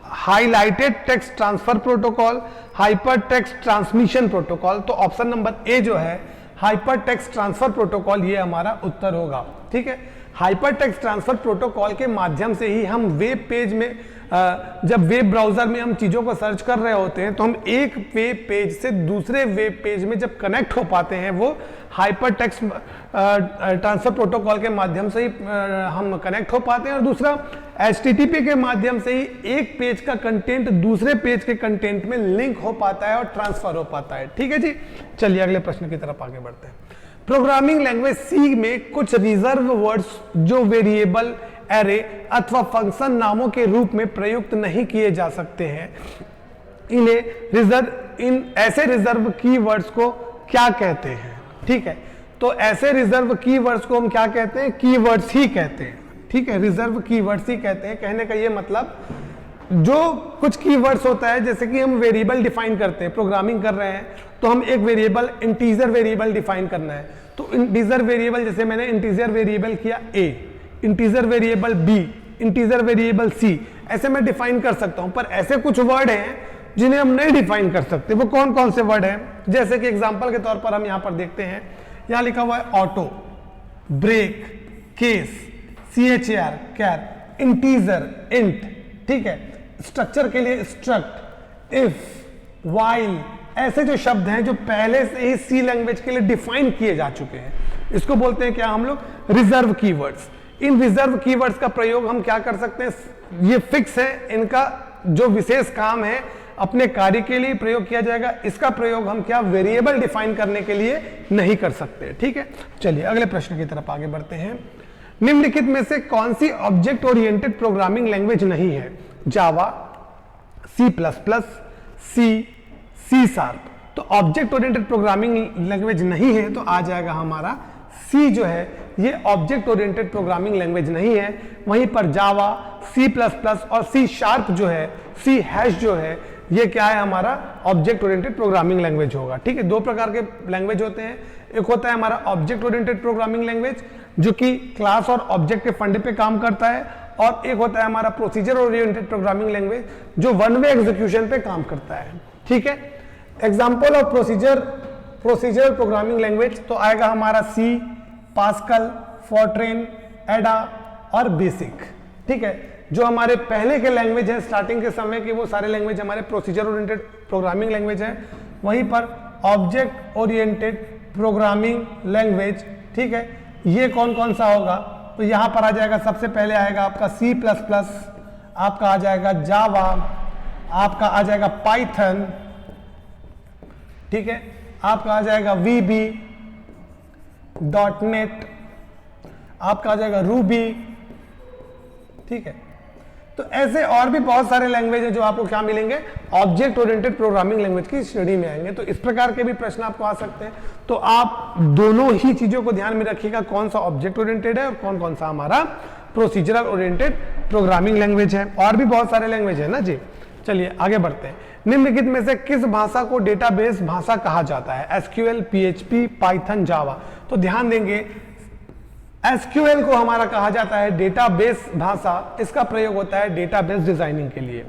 highlighted text transfer protocol, hyper text transmission protocol. तो ऑप्शन नंबर ए जो है हाइपर टेक्स्ट ट्रांसफर प्रोटोकॉल, ये हमारा उत्तर होगा। ठीक है, हाइपर टेक्स्ट ट्रांसफर प्रोटोकॉल के माध्यम से ही हम वेब पेज में जब वेब ब्राउजर में हम चीजों को सर्च कर रहे होते हैं तो हम एक वेब पेज से दूसरे वेब पेज में जब कनेक्ट हो पाते हैं, वो हाइपर टेक्स्ट ट्रांसफर प्रोटोकॉल के माध्यम से ही हम कनेक्ट हो पाते हैं। और दूसरा HTTP के माध्यम से ही एक पेज का कंटेंट दूसरे पेज के कंटेंट में लिंक हो पाता है और ट्रांसफर हो पाता है। ठीक है जी, चलिए अगले प्रश्न की तरफ आगे बढ़ते हैं। प्रोग्रामिंग लैंग्वेज सी में कुछ रिजर्व वर्ड्स जो वेरिएबल, एरे अथवा फंक्शन नामों के रूप में प्रयुक्त नहीं किए जा सकते हैं, इन ऐसे रिजर्व कीवर्ड्स को क्या कहते हैं? ठीक है, तो ऐसे रिजर्व कीवर्ड्स को हम क्या कहते हैं? कीवर्ड्स ही कहते हैं। ठीक है, रिजर्व कीवर्ड्स ही कहते हैं। कहने का ये मतलब जो कुछ कीवर्ड्स होता है, जैसे कि हम वेरिएबल डिफाइन करते हैं, प्रोग्रामिंग कर रहे हैं तो हम एक वेरिएबल, इंटीजर वेरिएबल डिफाइन करना है, तो इंटीजर वेरिएबल, जैसे मैंने इंटीजर वेरिएबल किया A, integer variable B, integer variable C, ऐसे मैं डिफाइन कर सकता हूं। पर ऐसे कुछ वर्ड हैं जिन्हें हम नहीं डिफाइन कर सकते। वो कौन कौन से वर्ड हैं? जैसे कि एग्जांपल के तौर पर हम यहां पर देखते हैं, यहां लिखा हुआ है ऑटो, ब्रेक, केस, CHAR, कैर, इंटीजर, इंट। ठीक है, स्ट्रक्चर के लिए स्ट्रक्ट, इफ, वाइल, ऐसे जो शब्द हैं जो पहले से ही सी लैंग्वेज के लिए डिफाइन किए जा चुके हैं, इसको बोलते हैं क्या हम लोग? Reserve keywords. इन रिजर्व कीवर्ड्स का प्रयोग हम क्या कर सकते हैं? ये फिक्स है, इनका जो विशेष काम है अपने कार्य के लिए प्रयोग किया जाएगा। इसका प्रयोग हम क्या, वेरिएबल डिफाइन करने के लिए नहीं कर सकते। ठीक है, चलिए अगले प्रश्न की तरफ आगे बढ़ते हैं। निम्नलिखित में से कौन सी ऑब्जेक्ट ओरिएंटेड प्रोग्रामिंग लैंग्वेज नहीं है? जावा, C++, C#। तो ऑब्जेक्ट ओरिएंटेड प्रोग्रामिंग लैंग्वेज नहीं है, तो आ जाएगा हमारा सी जो है ये ऑब्जेक्ट ओरिएंटेड प्रोग्रामिंग लैंग्वेज नहीं है। वहीं पर जावा, C++ और C# जो है, C# जो है, ये क्या है? हमारा ऑब्जेक्ट ओरिएंटेड प्रोग्रामिंग लैंग्वेज होगा। ठीक है, दो प्रकार के लैंग्वेज होते हैं। एक होता है हमारा ऑब्जेक्ट ओरिएंटेड प्रोग्रामिंग लैंग्वेज जो कि क्लास और ऑब्जेक्ट के फंडे पे काम करता है, और एक होता है हमारा प्रोसीजर ओरिएंटेड प्रोग्रामिंग लैंग्वेज जो वन वे एग्जीक्यूशन पे काम करता है। ठीक है, example of procedure programming language तो आएगा हमारा सी, पास्कल, फॉर्ट्रेन, एडा और बेसिक। ठीक है, जो हमारे पहले के लैंग्वेज है स्टार्टिंग के समय के, वो सारे लैंग्वेज हमारे प्रोसीजर ओरिएंटेड प्रोग्रामिंग लैंग्वेज है। वहीं पर ऑब्जेक्ट ओरिएंटेड प्रोग्रामिंग लैंग्वेज, ठीक है, ये कौन कौन सा होगा? तो यहां पर आ जाएगा, सबसे पहले आएगा आपका C++, आपका आ जाएगा जावा, आपका आ जाएगा पाइथन, ठीक है, आपका आ जाएगा VB, .NET, आपका आ जाएगा रूबी। ठीक है, तो ऐसे और भी बहुत सारे लैंग्वेज है जो आपको क्या मिलेंगे? ऑब्जेक्ट ओरिएंटेड प्रोग्रामिंग लैंग्वेज की श्रेणी में आएंगे। तो इस प्रकार के भी प्रश्न आपको आ सकते हैं। तो आप दोनों ही चीजों को ध्यान में रखिएगा, कौन सा ऑब्जेक्ट ओरिएंटेड है और कौन कौन सा हमारा प्रोसीजरल ओरिएंटेड प्रोग्रामिंग लैंग्वेज है। और भी बहुत सारे लैंग्वेज है ना जी। चलिए आगे बढ़ते हैं। निम्नलिखित में से किस भाषा को डेटाबेस भाषा कहा जाता है? SQL, PHP, पाइथन, जावा। तो ध्यान देंगे, SQL को हमारा कहा जाता है डेटाबेस भाषा। इसका प्रयोग होता है डेटाबेस डिजाइनिंग के लिए।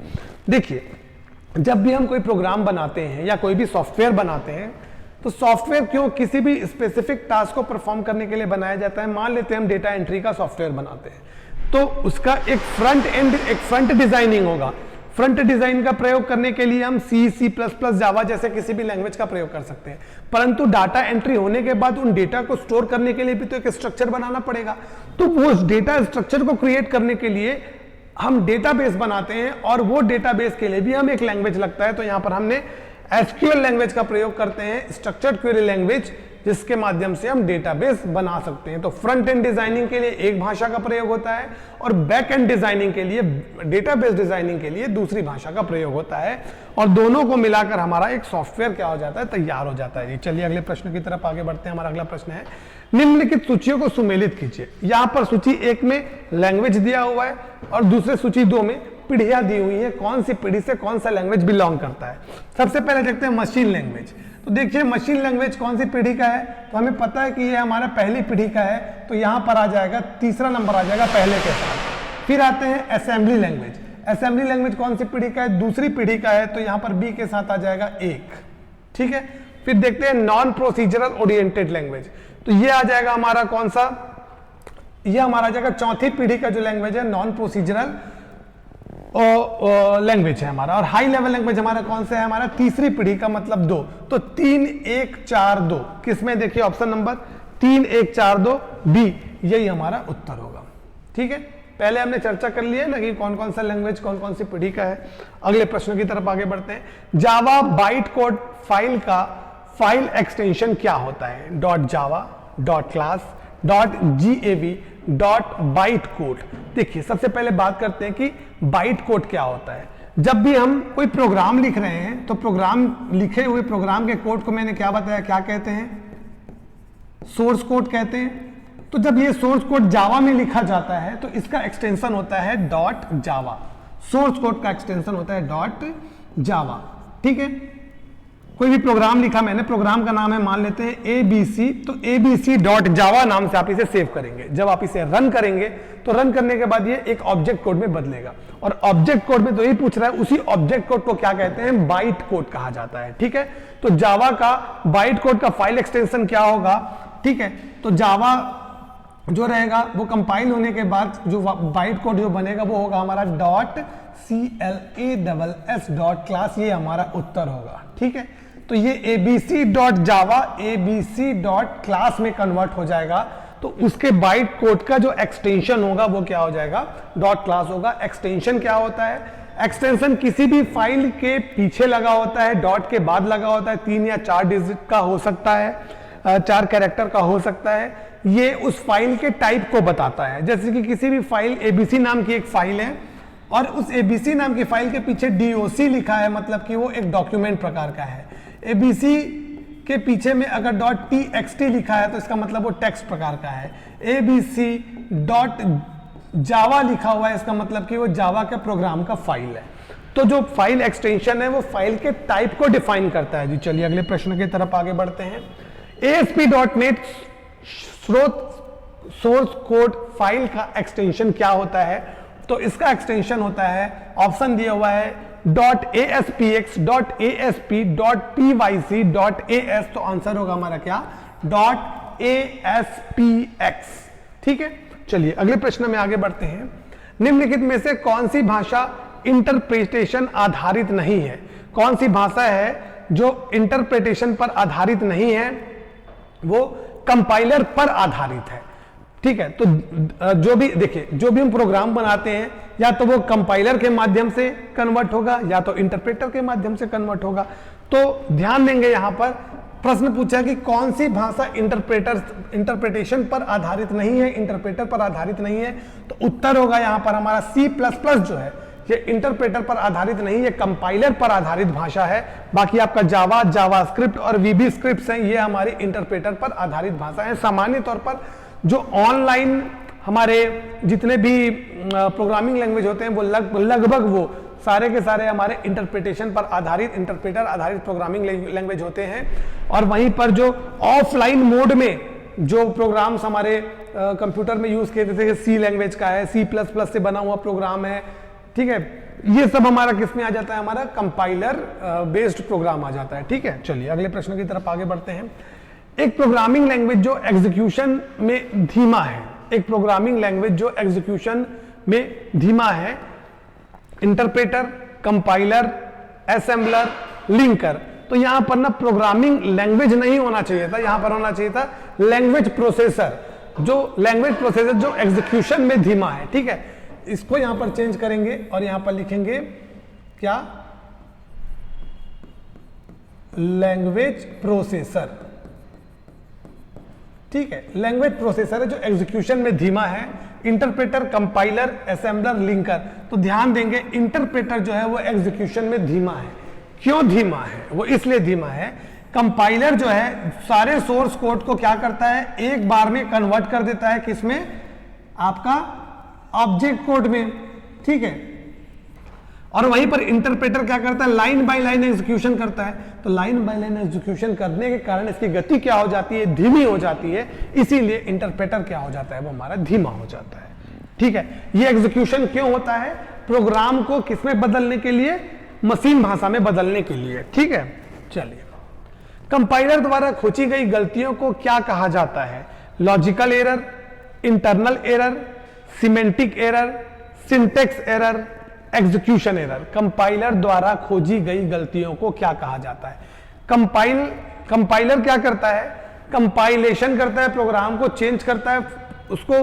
देखिए, जब भी हम कोई प्रोग्राम बनाते हैं या कोई भी सॉफ्टवेयर बनाते हैं, तो सॉफ्टवेयर क्यों किसी भी स्पेसिफिक टास्क को परफॉर्म करने के लिए बनाया जाता है। मान लेते हैं हम डेटा एंट्री का सॉफ्टवेयर बनाते हैं, तो उसका एक फ्रंट एंड, एक फ्रंट डिजाइनिंग होगा। फ्रंट डिजाइन का प्रयोग करने के लिए हम C++, जावा जैसे किसी भी लैंग्वेज का प्रयोग कर सकते हैं। परंतु डाटा एंट्री होने के बाद उन डेटा को स्टोर करने के लिए भी तो एक स्ट्रक्चर बनाना पड़ेगा। तो वो डेटा स्ट्रक्चर को क्रिएट करने के लिए हम डेटाबेस बनाते हैं, और वो डेटाबेस के लिए भी हम एक लैंग्वेज लगता है। तो यहां पर हमने SQL लैंग्वेज का प्रयोग करते हैं, स्ट्रक्चर्ड क्वेरी लैंग्वेज जिसके माध्यम से हम डेटाबेस बना सकते हैं। तो फ्रंट एंड डिजाइनिंग के लिए एक भाषा का प्रयोग होता है और बैक एंड डिजाइनिंग के लिए, डेटाबेस डिजाइनिंग के लिए दूसरी भाषा का प्रयोग होता है, और दोनों को मिलाकर हमारा एक सॉफ्टवेयर क्या हो जाता है, तैयार हो जाता है। चलिए अगले प्रश्न की तरफ आगे बढ़ते हैं। हमारा अगला प्रश्न है, निम्नलिखित सूचियों को सुमेलित कीजिए। यहां पर सूची 1 में लैंग्वेज दिया हुआ है और दूसरे सूची 2 में पीढ़ियां दी हुई है, कौन सी पीढ़ी से कौन सा लैंग्वेज बिलोंग करता है। सबसे पहले देखते हैं मशीन लैंग्वेज। तो देखिए मशीन लैंग्वेज कौन सी पीढ़ी का है, तो हमें पता है कि ये हमारा पहली पीढ़ी का है, तो यहां पर आ जाएगा तीसरा नंबर आ जाएगा पहले के साथ। फिर आते हैं असेंबली लैंग्वेज। असेंबली लैंग्वेज कौन सी पीढ़ी का है, दूसरी पीढ़ी का है, तो यहां पर बी के साथ आ जाएगा 1, ठीक है। फिर देखते हैं नॉन प्रोसीजरल ओरिएंटेड लैंग्वेज, तो ये आ जाएगा हमारा कौन सा, ये हमारा आ जाएगा चौथी पीढ़ी का जो लैंग्वेज है, नॉन प्रोसीजरल लैंग्वेज है हमारा। और हाई लेवल लैंग्वेज हमारा कौन सा है, हमारा तीसरी पीढ़ी का, मतलब 2। तो 3 1 4 2 किसमें, देखिए ऑप्शन नंबर 3 1 4 2 बी, यही हमारा उत्तर होगा, ठीक है। पहले हमने चर्चा कर लिया ना कि कौन कौन सा लैंग्वेज कौन कौन सी पीढ़ी का है। अगले प्रश्न की तरफ आगे बढ़ते हैं। जावा बाइट कोड फाइल का फाइल एक्सटेंशन क्या होता है, .java, .class, .gav, .byte code. देखिए सबसे पहले बात करते हैं कि बाइट कोड क्या होता है। जब भी हम कोई प्रोग्राम लिख रहे हैं तो प्रोग्राम, लिखे हुए प्रोग्राम के कोड को मैंने क्या बताया, क्या कहते हैं, सोर्स कोड कहते हैं। तो जब ये सोर्स कोड जावा में लिखा जाता है तो इसका एक्सटेंशन होता है .java। सोर्स कोड का एक्सटेंशन होता है .java, ठीक है। कोई भी प्रोग्राम लिखा मैंने, प्रोग्राम का नाम है मान लेते हैं ABC, तो abc.java नाम से आप इसे सेव करेंगे। जब आप इसे रन करेंगे तो रन करने के बाद ये एक ऑब्जेक्ट कोड में बदलेगा, और ऑब्जेक्ट कोड में तो यही पूछ रहा है, उसी ऑब्जेक्ट कोड को क्या कहते हैं, बाइट कोड कहा जाता है, ठीक है। तो जावा का बाइट कोड का फाइल एक्सटेंशन क्या होगा, ठीक है। तो जावा जो रहेगा वो कंपाइल होने के बाद जो बाइट कोड जो बनेगा वो होगा हमारा .class, ये हमारा उत्तर होगा, ठीक है। तो ये abc.java abc.class में कन्वर्ट हो जाएगा, तो उसके बाइट कोड का जो एक्सटेंशन होगा वो क्या हो जाएगा, .class होगा। एक्सटेंशन क्या होता है, एक्सटेंशन किसी भी फाइल के पीछे लगा होता है, डॉट के बाद लगा होता है, 3 या 4 डिजिट का हो सकता है, 4 कैरेक्टर का हो सकता है। ये उस फाइल के टाइप को बताता है। जैसे कि किसी भी फाइल, ABC नाम की एक फाइल है और उस ABC नाम की फाइल के पीछे DOC लिखा है, मतलब कि वो एक डॉक्यूमेंट प्रकार का है। ABC के पीछे में अगर .txt लिखा है तो इसका मतलब वो टेक्स्ट प्रकार का है। abc.java लिखा हुआ है, इसका मतलब कि वो जावा के प्रोग्राम का फाइल है। तो जो फाइल एक्सटेंशन है वो फाइल के टाइप को डिफाइन करता है जी। चलिए अगले प्रश्न की तरफ आगे बढ़ते हैं। ASP.NET सोर्स कोड फाइल का एक्सटेंशन क्या होता है, तो इसका एक्सटेंशन होता है, ऑप्शन दिया हुआ है .aspx, .asp, .pyc, .as, तो आंसर होगा हमारा क्या, .aspx, ठीक है। चलिए अगले प्रश्न में आगे बढ़ते हैं। निम्नलिखित में से कौन सी भाषा इंटरप्रिटेशन आधारित नहीं है, कौन सी भाषा है जो इंटरप्रिटेशन पर आधारित नहीं है, वो कंपाइलर पर आधारित है, ठीक है। तो जो भी देखिए, जो भी हम प्रोग्राम बनाते हैं या तो वो कंपाइलर के माध्यम से कन्वर्ट होगा या तो इंटरप्रेटर के माध्यम से कन्वर्ट होगा। तो ध्यान देंगे, यहां पर प्रश्न पूछा कि कौन सी भाषा इंटरप्रिटेशन पर आधारित नहीं है, इंटरप्रेटर पर आधारित नहीं है, तो उत्तर होगा यहां पर हमारा C++ जो है, ये इंटरप्रेटर पर आधारित नहीं, ये कंपाइलर पर आधारित भाषा है। बाकी आपका जावा, जावास्क्रिप्ट और VB स्क्रिप्ट्स हैं, ये हमारी इंटरप्रेटर पर आधारित भाषा है। सामान्य तौर पर जो ऑनलाइन हमारे जितने भी प्रोग्रामिंग लैंग्वेज होते हैं वो लगभग वो सारे के सारे हमारे इंटरप्रिटेशन पर आधारित, इंटरप्रेटर आधारित प्रोग्रामिंग लैंग्वेज होते हैं। और वहीं पर जो ऑफलाइन मोड में जो प्रोग्राम्स हमारे कंप्यूटर में यूज किए, जैसे C लैंग्वेज का है, C++ से बना हुआ प्रोग्राम है, ठीक है, ये सब हमारा किस में आ जाता है, हमारा कंपाइलर बेस्ड प्रोग्राम आ जाता है, ठीक है। चलिए अगले प्रश्न की तरफ आगे बढ़ते हैं। एक प्रोग्रामिंग लैंग्वेज जो एग्जीक्यूशन में धीमा है, एक प्रोग्रामिंग लैंग्वेज जो एग्जीक्यूशन में धीमा है, इंटरप्रेटर, कंपाइलर, असेंबलर, लिंकर। तो यहां पर ना प्रोग्रामिंग लैंग्वेज नहीं होना चाहिए था, यहां पर होना चाहिए था लैंग्वेज प्रोसेसर, जो लैंग्वेज प्रोसेसर जो एग्जीक्यूशन में धीमा है, ठीक है। इसको यहां पर चेंज करेंगे और यहां पर लिखेंगे क्या, लैंग्वेज प्रोसेसर, ठीक है, लैंग्वेज प्रोसेसर है जो एग्जीक्यूशन में धीमा है, इंटरप्रेटर, कंपाइलर, असेंबलर, लिंकर। तो ध्यान देंगे इंटरप्रेटर जो है वो एग्जीक्यूशन में धीमा है। क्यों धीमा है? वो इसलिए धीमा है, कंपाइलर जो है सारे सोर्स कोड को क्या करता है, एक बार में कन्वर्ट कर देता है किसमें, आपका ऑब्जेक्ट कोड में, ठीक है। और वहीं पर इंटरप्रेटर क्या करता है, लाइन बाय लाइन एग्जीक्यूशन करता है। तो लाइन बाय लाइन एग्जीक्यूशन करने के कारण इसकी गति क्या हो जाती है, धीमी हो जाती है, इसीलिए इंटरप्रेटर क्या हो जाता है, वो हमारा धीमा हो जाता है, ठीक है। ये एग्जीक्यूशन क्यों होता है, प्रोग्राम को किसमें बदलने के लिए, मशीन भाषा में बदलने के लिए, ठीक है। चलिए, कंपाइलर द्वारा खोजी गई गलतियों को क्या कहा जाता है, logical error, internal error, semantic error, syntax error, execution error. Compiler द्वारा खोजी गई गलतियों को क्या कहा जाता है? कंपाइलर क्या करता है, कंपाइलेशन करता है, प्रोग्राम को चेंज करता है, उसको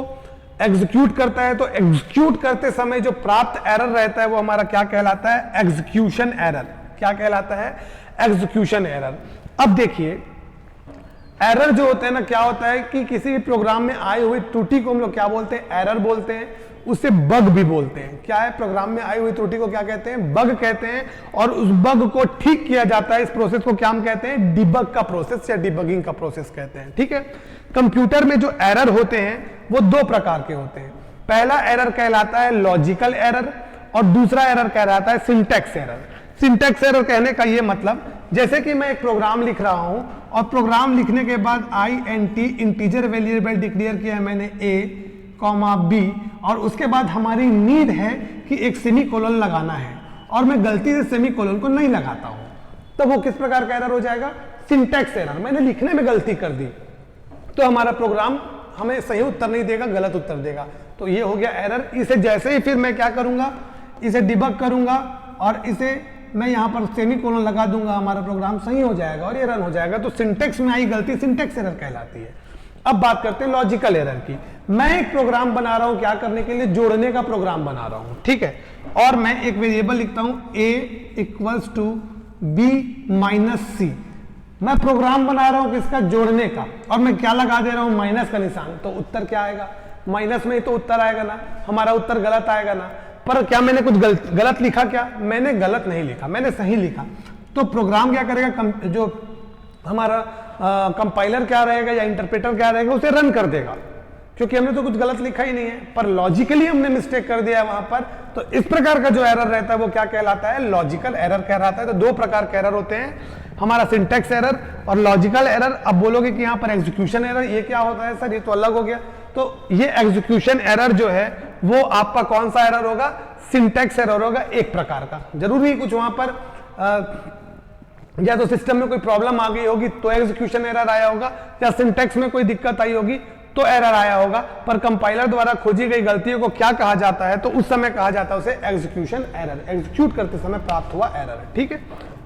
एग्जीक्यूट करता है। तो एग्जीक्यूट करते समय जो प्राप्त एरर रहता है वो हमारा क्या कहलाता है, एग्जीक्यूशन एरर। क्या कहलाता है, एग्जीक्यूशन एरर। अब देखिए, एरर जो होते हैं ना, क्या होता है कि किसी भी प्रोग्राम में आई हुई त्रुटि को हम लोग क्या बोलते हैं, एरर बोलते हैं, उसे बग भी बोलते हैं। क्या है, प्रोग्राम में आई हुई त्रुटि को क्या कहते हैं, बग कहते हैं। और उस बग को ठीक किया जाता है, इस प्रोसेस को क्या हम कहते हैं, डिबग का प्रोसेस या डिबगिंग का प्रोसेस कहते हैं, ठीक है। कंप्यूटर में जो एरर होते हैं वो दो प्रकार के होते हैं। पहला एरर कहलाता है लॉजिकल एरर और दूसरा एरर कहलाता है सिंटैक्स एरर। सिंटैक्स एरर कहने का ये मतलब, जैसे कि मैं एक प्रोग्राम लिख रहा हूं और प्रोग्राम लिखने के बाद INT इंटीजर वेरिएबल डिक्लेयर किया है मैंने A, B, और उसके बाद हमारी नीड है कि एक सेमीकोलन लगाना है और मैं गलती से सेमीकोलन को नहीं लगाता हूं, तो वो किस प्रकार का एरर हो जाएगा, सिंटैक्स एरर। मैंने लिखने में गलती कर दी तो हमारा प्रोग्राम हमें सही उत्तर नहीं देगा, गलत उत्तर देगा। तो ये हो गया एरर। इसे जैसे ही फिर मैं क्या करूंगा, इसे डिबग करूंगा और इसे मैं यहां पर सेमीकोलन लगा दूंगा, हमारा प्रोग्राम सही हो जाएगा और ये रन हो जाएगा। तो सिंटैक्स में आई गलती सिंटैक्स एरर कहलाती है। अब बात करते हैं लॉजिकल एरर की। मैं एक प्रोग्राम बना रहा हूं, क्या करने के लिए, जोड़ने का प्रोग्राम बना रहा हूं, ठीक है। और मैं एक वेरिएबल लिखता हूं A = B-C। मैं प्रोग्राम बना रहा हूं किसका, जोड़ने का, और मैं क्या लगा दे रहा हूं, माइनस का निशान। तो उत्तर क्या आएगा, माइनस में ही तो उत्तर आएगा ना, हमारा उत्तर गलत आएगा ना। पर क्या मैंने कुछ गलत लिखा, क्या मैंने गलत नहीं लिखा, मैंने सही लिखा। तो प्रोग्राम क्या करेगा, जो हमारा कंपाइलर क्या रहेगा या इंटरप्रेटर क्या रहेगा, उसे रन कर देगा, क्योंकि हमने तो कुछ गलत लिखा ही नहीं है, पर लॉजिकली हमने मिस्टेक कर दिया वहां पर। तो इस प्रकार का जो एरर रहता है वो क्या कहलाता है, लॉजिकल एरर कहलाता है। तो दो प्रकार के एरर होते हैं, हमारा सिंटैक्स एरर और लॉजिकल एरर। अब बोलोगे कि यहाँ पर एग्जीक्यूशन एरर, ये क्या होता है सर, ये तो अलग हो गया। तो ये एग्जीक्यूशन एरर जो है वो आपका कौन सा एरर होगा, सिंटैक्स एरर होगा, एक प्रकार का। जरूरी कुछ वहां पर या तो सिस्टम में कोई प्रॉब्लम आ गई होगी तो एग्जीक्यूशन एरर आया होगा, या सिंटैक्स में कोई दिक्कत आई होगी तो एरर आया होगा। पर कंपाइलर द्वारा खोजी गई गलतियों को क्या कहा जाता है, तो उस समय कहा जाता है उसे एग्जीक्यूशन एरर, एग्जीक्यूट करते समय प्राप्त हुआ एरर है, ठीक है।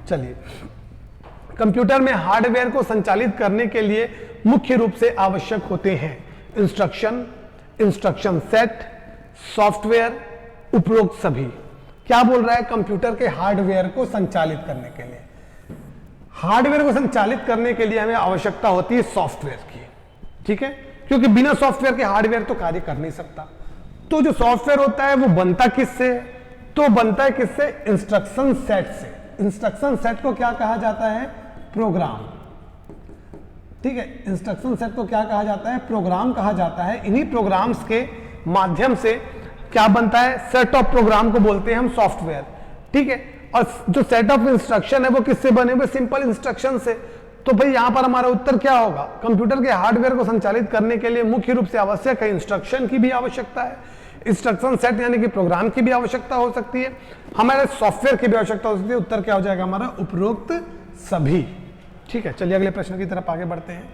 चलिए, कंप्यूटर में हार्डवेयर को संचालित करने के लिए मुख्य रूप से आवश्यक होते हैं इंस्ट्रक्शन, इंस्ट्रक्शन सेट, सॉफ्टवेयर, उपरोक्त सभी। क्या बोल रहा है, कंप्यूटर के हार्डवेयर को संचालित करने के लिए, हार्डवेयर को संचालित करने के लिए हमें आवश्यकता होती है सॉफ्टवेयर की, ठीक है, क्योंकि बिना सॉफ्टवेयर के हार्डवेयर तो कार्य कर नहीं सकता। तो जो सॉफ्टवेयर होता है वो बनता किससे, तो बनता है किससे, इंस्ट्रक्शन सेट से। इंस्ट्रक्शन सेट को क्या कहा जाता है, प्रोग्राम, ठीक है। इंस्ट्रक्शन सेट को क्या कहा जाता है, प्रोग्राम कहा जाता है। इन्हीं प्रोग्राम्स के माध्यम से क्या बनता है, सेट ऑफ प्रोग्राम को बोलते हैं हम सॉफ्टवेयर, ठीक है। और जो सेट ऑफ इंस्ट्रक्शन है वो किससे बने हुए, सिंपल इंस्ट्रक्शन से। तो भाई यहां पर हमारा उत्तर क्या होगा, कंप्यूटर के हार्डवेयर को संचालित करने के लिए मुख्य रूप से आवश्यक है इंस्ट्रक्शन की भी आवश्यकता है, इंस्ट्रक्शन सेट यानी कि प्रोग्राम की भी आवश्यकता हो सकती है, हमारे सॉफ्टवेयर की भी आवश्यकता हो सकती है। उत्तर क्या हो जाएगा हमारा, उपरोक्त सभी, ठीक है। चलिए अगले प्रश्न की तरफ आगे बढ़ते हैं।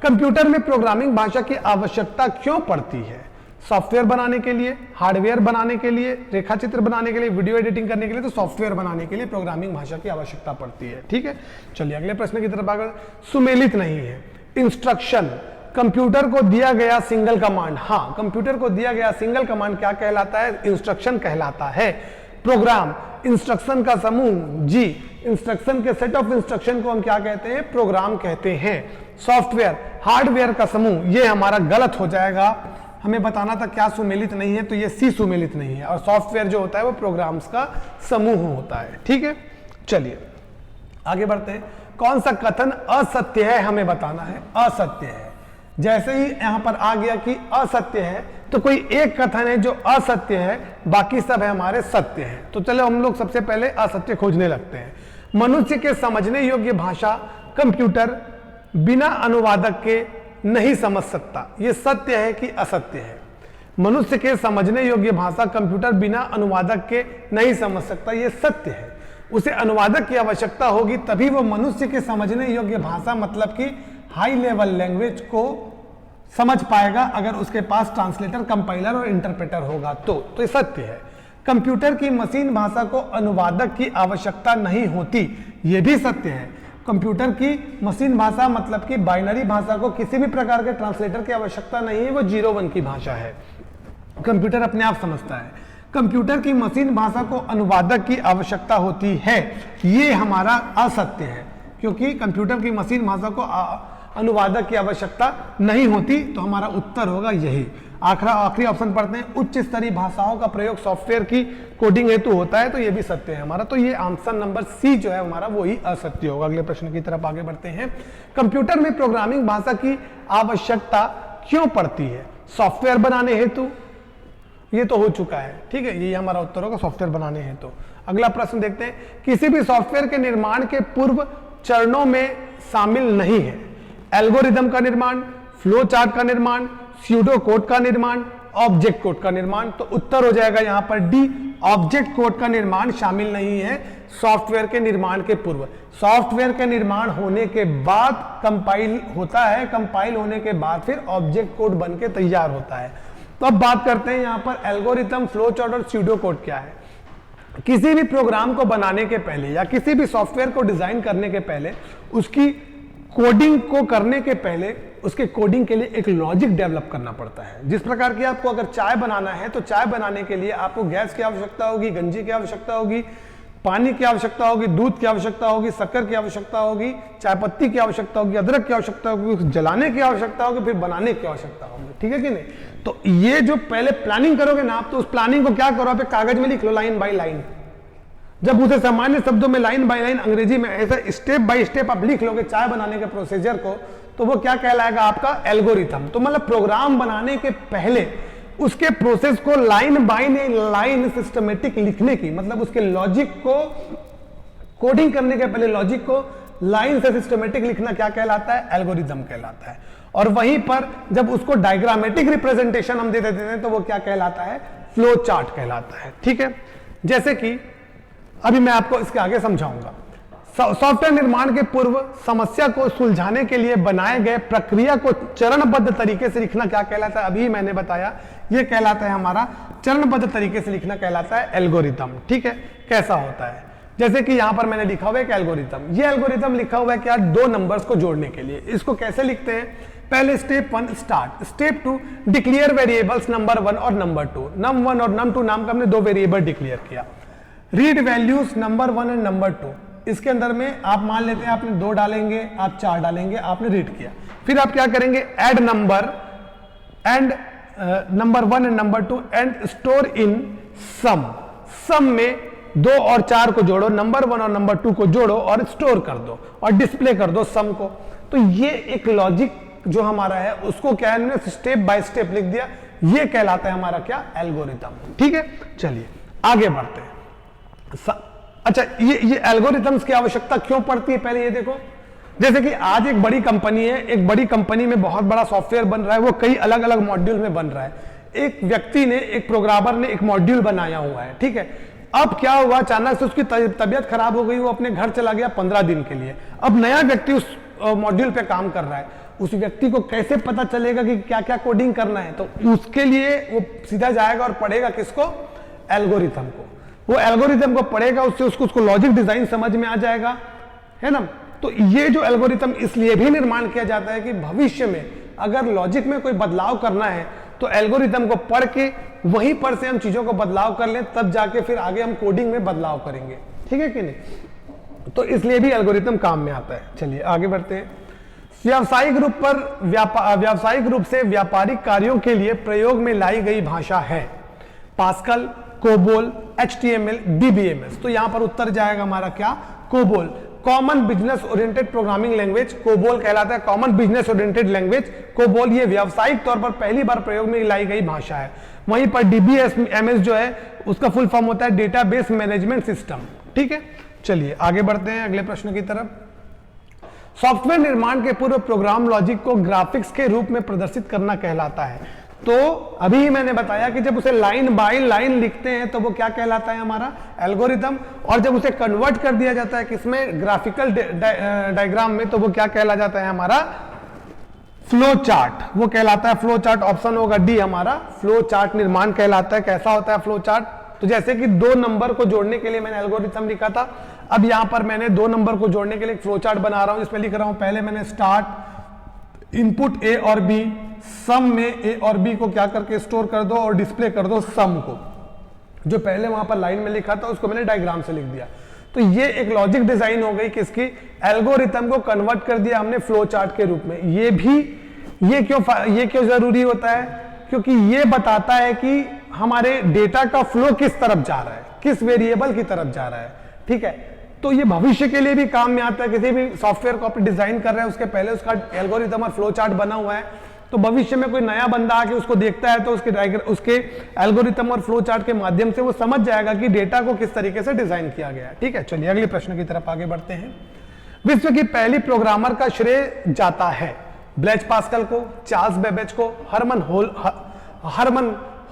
कंप्यूटर में प्रोग्रामिंग भाषा की आवश्यकता क्यों पड़ती है, सॉफ्टवेयर बनाने के लिए, हार्डवेयर बनाने के लिए, रेखा चित्र बनाने के लिए, वीडियो एडिटिंग करने के लिए, तो सॉफ्टवेयर बनाने के लिए प्रोग्रामिंग भाषा की आवश्यकता पड़ती है, ठीक है। चलिए अगले प्रश्न की तरफ आगे। सुमेलित नहीं है, इंस्ट्रक्शन कंप्यूटर को दिया गया सिंगल कमांड, हाँ कंप्यूटर को दिया गया सिंगल कमांड क्या कहलाता है, इंस्ट्रक्शन कहलाता है। प्रोग्राम, इंस्ट्रक्शन का समूह, जी, इंस्ट्रक्शन के सेट ऑफ इंस्ट्रक्शन को हम क्या कहते हैं? प्रोग्राम कहते हैं। सॉफ्टवेयर, हार्डवेयर का समूह, ये हमारा गलत हो जाएगा। हमें बताना था क्या सुमेलित नहीं है, तो ये सी सुमेलित नहीं है, और सॉफ्टवेयर जो होता है वो प्रोग्राम्स का समूह होता है। ठीक है, चलिए आगे बढ़ते हैं। कौन सा कथन असत्य है हमें बताना है। असत्य है, जैसे ही यहां पर आ गया कि असत्य है, तो कोई एक कथन है जो असत्य है, बाकी सब है हमारे सत्य है। तो चलो हम लोग सबसे पहले असत्य खोजने लगते हैं। मनुष्य के समझने योग्य भाषा कंप्यूटर बिना अनुवादक के नहीं समझ सकता। यह सत्य है कि असत्य है? मनुष्य के समझने योग्य भाषा कंप्यूटर बिना अनुवादक के नहीं समझ सकता, यह सत्य है। उसे अनुवादक की आवश्यकता होगी, तभी वो मनुष्य के समझने योग्य भाषा मतलब कि हाई लेवल लैंग्वेज को समझ पाएगा, अगर उसके पास ट्रांसलेटर, कंपाइलर और इंटरप्रेटर होगा तो ये सत्य है। कंप्यूटर की मशीन भाषा को अनुवादक की आवश्यकता नहीं होती, यह भी सत्य है। कंप्यूटर की मशीन भाषा मतलब कि बाइनरी भाषा को किसी भी प्रकार के ट्रांसलेटर की आवश्यकता नहीं है, वो 0-1 की भाषा है, कंप्यूटर अपने आप समझता है। कंप्यूटर की मशीन भाषा को अनुवादक की आवश्यकता होती है, ये हमारा असत्य है, क्योंकि कंप्यूटर की मशीन भाषा को अनुवादक की आवश्यकता नहीं होती, तो हमारा उत्तर होगा यही। आखिरी ऑप्शन पढ़ते हैं। उच्च स्तरीय भाषाओं का प्रयोग सॉफ्टवेयर की कोडिंग हेतु होता है, तो ये भी सत्य है हमारा। तो ये आंसर नंबर सी जो है हमारा वही असत्य होगा। अगले प्रश्न की तरफ आगे बढ़ते हैं। कंप्यूटर में प्रोग्रामिंग भाषा की आवश्यकता क्यों पड़ती है? सॉफ्टवेयर बनाने हेतु, ये तो हो चुका है, ठीक है, ये हमारा उत्तर होगा, सॉफ्टवेयर बनाने हेतु। अगला प्रश्न देखते हैं। किसी भी सॉफ्टवेयर के निर्माण के पूर्व चरणों में शामिल नहीं है एल्गोरिदम का निर्माण, फ्लो चार्ट का निर्माण, स्यूडो कोड का निर्माण, ऑब्जेक्ट कोड का निर्माण। तो उत्तर हो जाएगा यहां पर डी, ऑब्जेक्ट कोड का निर्माण शामिल नहीं है सॉफ्टवेयर के निर्माण के पूर्व। सॉफ्टवेयर के निर्माण होने के बाद कंपाइल होता है, कंपाइल होने के बाद फिर ऑब्जेक्ट कोड बन के तैयार होता है। तो अब बात करते हैं यहां पर एल्गोरिथम, फ्लो चार्ट और स्यूडो कोड क्या है। किसी भी प्रोग्राम को बनाने के पहले या किसी भी सॉफ्टवेयर को डिजाइन करने के पहले, उसकी कोडिंग को करने के पहले, उसके कोडिंग के लिए एक लॉजिक डेवलप करना पड़ता है। जिस प्रकार की आपको अगर चाय बनाना है, तो चाय बनाने के लिए आपको गैस की आवश्यकता होगी, गंजी की आवश्यकता होगी, पानी की आवश्यकता होगी, दूध की आवश्यकता होगी, शक्कर की आवश्यकता होगी, चाय पत्ती की आवश्यकता होगी, अदरक की आवश्यकता होगी, जलाने की आवश्यकता होगी, फिर बनाने की आवश्यकता होगी। ठीक है कि नहीं? तो ये जो पहले प्लानिंग करोगे ना आप, तो उस प्लानिंग को क्या करो, आप कागज में लिख लो लाइन बाई लाइन। जब उसे सामान्य शब्दों में लाइन बाय लाइन अंग्रेजी में ऐसा स्टेप बाय स्टेप आप लिख लोगे चाय बनाने के प्रोसीजर को, तो वो क्या कहलाएगा आपका एल्गोरिथम। तो मतलब प्रोग्राम बनाने के पहले उसके प्रोसेस को लाइन बाय लाइन सिस्टमेटिक लिखने की, मतलब उसके लॉजिक को कोडिंग करने के पहले लॉजिक को लाइन से सिस्टमेटिक लिखना क्या कहलाता है? एल्गोरिथम कहलाता है। और वहीं पर जब उसको डायग्रामेटिक रिप्रेजेंटेशन हम दे देते हैं तो वो क्या कहलाता है? फ्लो चार्ट कहलाता है। ठीक है, जैसे कि अभी मैं आपको इसके आगे समझाऊंगा। सॉफ्टवेयर निर्माण के पूर्व समस्या को सुलझाने के लिए बनाए गए प्रक्रिया को चरणबद्ध तरीके से लिखना क्या कहलाता है? अभी मैंने बताया, यह कहलाता है हमारा चरणबद्ध तरीके से लिखना कहलाता है एल्गोरिथम। ठीक है, कैसा होता है? जैसे कि यहां पर मैंने लिखा हुआ है एक एल्गोरिथम, यह एल्गोरिथम लिखा हुआ है क्या? दो नंबर्स को जोड़ने के लिए। इसको कैसे लिखते हैं? पहले step 1 start, step 2 declare variables number 1 और नंबर 2। नम 1 और नम 2 नाम का हमने दो वेरिएबल डिक्लेयर किया। Read values number 1 and number 2। इसके अंदर में आप मान लेते हैं आपने 2 डालेंगे, आप 4 डालेंगे, आपने रीड किया। फिर आप क्या करेंगे? Add number and number 1 and number 2 and store in sum. Sum में 2 और 4 को जोड़ो, नंबर 1 और नंबर 2 को जोड़ो और स्टोर कर दो और डिस्प्ले कर दो सम को। तो ये एक लॉजिक जो हमारा है उसको क्या है, स्टेप बाय स्टेप लिख दिया। ये कहलाता है हमारा क्या? एल्गोरिथम। ठीक है, चलिए आगे बढ़ते हैं। अच्छा, ये एल्गोरिथम्स की आवश्यकता क्यों पड़ती है पहले ये देखो। जैसे कि आज एक बड़ी कंपनी है, एक बड़ी कंपनी में बहुत बड़ा सॉफ्टवेयर बन रहा है, वो कई अलग अलग मॉड्यूल में बन रहा है। एक व्यक्ति ने, एक प्रोग्रामर ने एक मॉड्यूल बनाया हुआ है, ठीक है। अब क्या हुआ, अचानक से उसकी तबीयत खराब हो गई, वो अपने घर चला गया 15 दिन के लिए। अब नया व्यक्ति उस मॉड्यूल पे काम कर रहा है, उस व्यक्ति को कैसे पता चलेगा कि क्या क्या कोडिंग करना है? तो उसके लिए वो सीधा जाएगा और पढ़ेगा किसको? एल्गोरिथम को। वो एल्गोरिथम को पढ़ेगा, उससे उसको लॉजिक डिजाइन समझ में आ जाएगा, है ना। तो ये जो एल्गोरिथम इसलिए भी निर्माण किया जाता है कि भविष्य में अगर लॉजिक में कोई बदलाव करना है तो एल्गोरिथम को पढ़ के वहीं पर से हम चीजों को बदलाव कर लें, तब जाके फिर आगे हम कोडिंग में बदलाव करेंगे, ठीक है कि नहीं? तो इसलिए भी एल्गोरिथम काम में आता है। चलिए आगे बढ़ते हैं। व्यावसायिक रूप से व्यापारिक कार्यों के लिए प्रयोग में लाई गई भाषा है पास्कल, कोबोल, HTML, DBMS। तो यहां पर उत्तर जाएगा हमारा क्या? COBOL. Common business oriented programming language COBOL कहलाता है। Common business oriented language COBOL, ये व्यावसायिक तौर पर पहली बार प्रयोग में लाई गई भाषा है। वहीं पर DBMS जो है उसका फुल फॉर्म होता है डेटाबेस मैनेजमेंट सिस्टम, ठीक है? चलिए आगे बढ़ते हैं अगले प्रश्न की तरफ। सॉफ्टवेयर निर्माण के पूर्व प्रोग्राम लॉजिक को ग्राफिक्स के रूप में प्रदर्शित करना कहलाता है। तो अभी ही मैंने बताया कि जब उसे लाइन बाय लाइन लिखते हैं तो वो क्या कहलाता है? हमारा एल्गोरिथम। और जब उसे कन्वर्ट कर दिया जाता है किसमें? ग्राफिकल डायग्राम में, तो वो क्या कहला जाता है? हमारा फ्लो चार्ट, वो कहलाता है फ्लो चार्ट। ऑप्शन होगा डी हमारा, फ्लो चार्ट निर्माण कहलाता है। कैसा होता है फ्लो चार्ट? तो जैसे कि दो नंबर को जोड़ने के लिए मैंने एल्गोरिथम लिखा था, अब यहां पर मैंने दो नंबर को जोड़ने के लिए एक फ्लो चार्ट बना रहा हूं। इसमें लिख रहा हूं पहले मैंने स्टार्ट इनपुट ए और बी, सम में ए और बी को क्या करके स्टोर कर दो और डिस्प्ले कर दो सम को। जो पहले वहां पर लाइन में लिखा था उसको मैंने डायग्राम से लिख दिया। तो ये एक लॉजिक डिजाइन हो गई किसकी? एल्गोरिथम को कन्वर्ट कर दिया हमने फ्लो चार्ट के रूप में। ये क्यों जरूरी होता है? क्योंकि ये बताता है कि हमारे डेटा का फ्लो किस तरफ जा रहा है, किस वेरिएबल की तरफ जा रहा है, ठीक है? तो ये भविष्य के लिए भी काम में आता है। किसी भी सॉफ्टवेयर को आप डिजाइन कर रहे हैं उसके पहले उसका एल्गोरिथम और फ्लो चार्ट बना हुआ है, तो भविष्य में कोई नया बंदा आके उसको देखता है तो उसके एल्गोरिथम और फ्लो चार्ट के माध्यम से वो समझ जाएगा कि डेटा को किस तरीके से डिजाइन किया गया है, ठीक है? चलिए अगले प्रश्न की तरफ आगे बढ़ते हैं। विश्व की पहली प्रोग्रामर का श्रेय जाता है ब्लेज पास्कल को, चार्ल्स बेबेज को, हरमन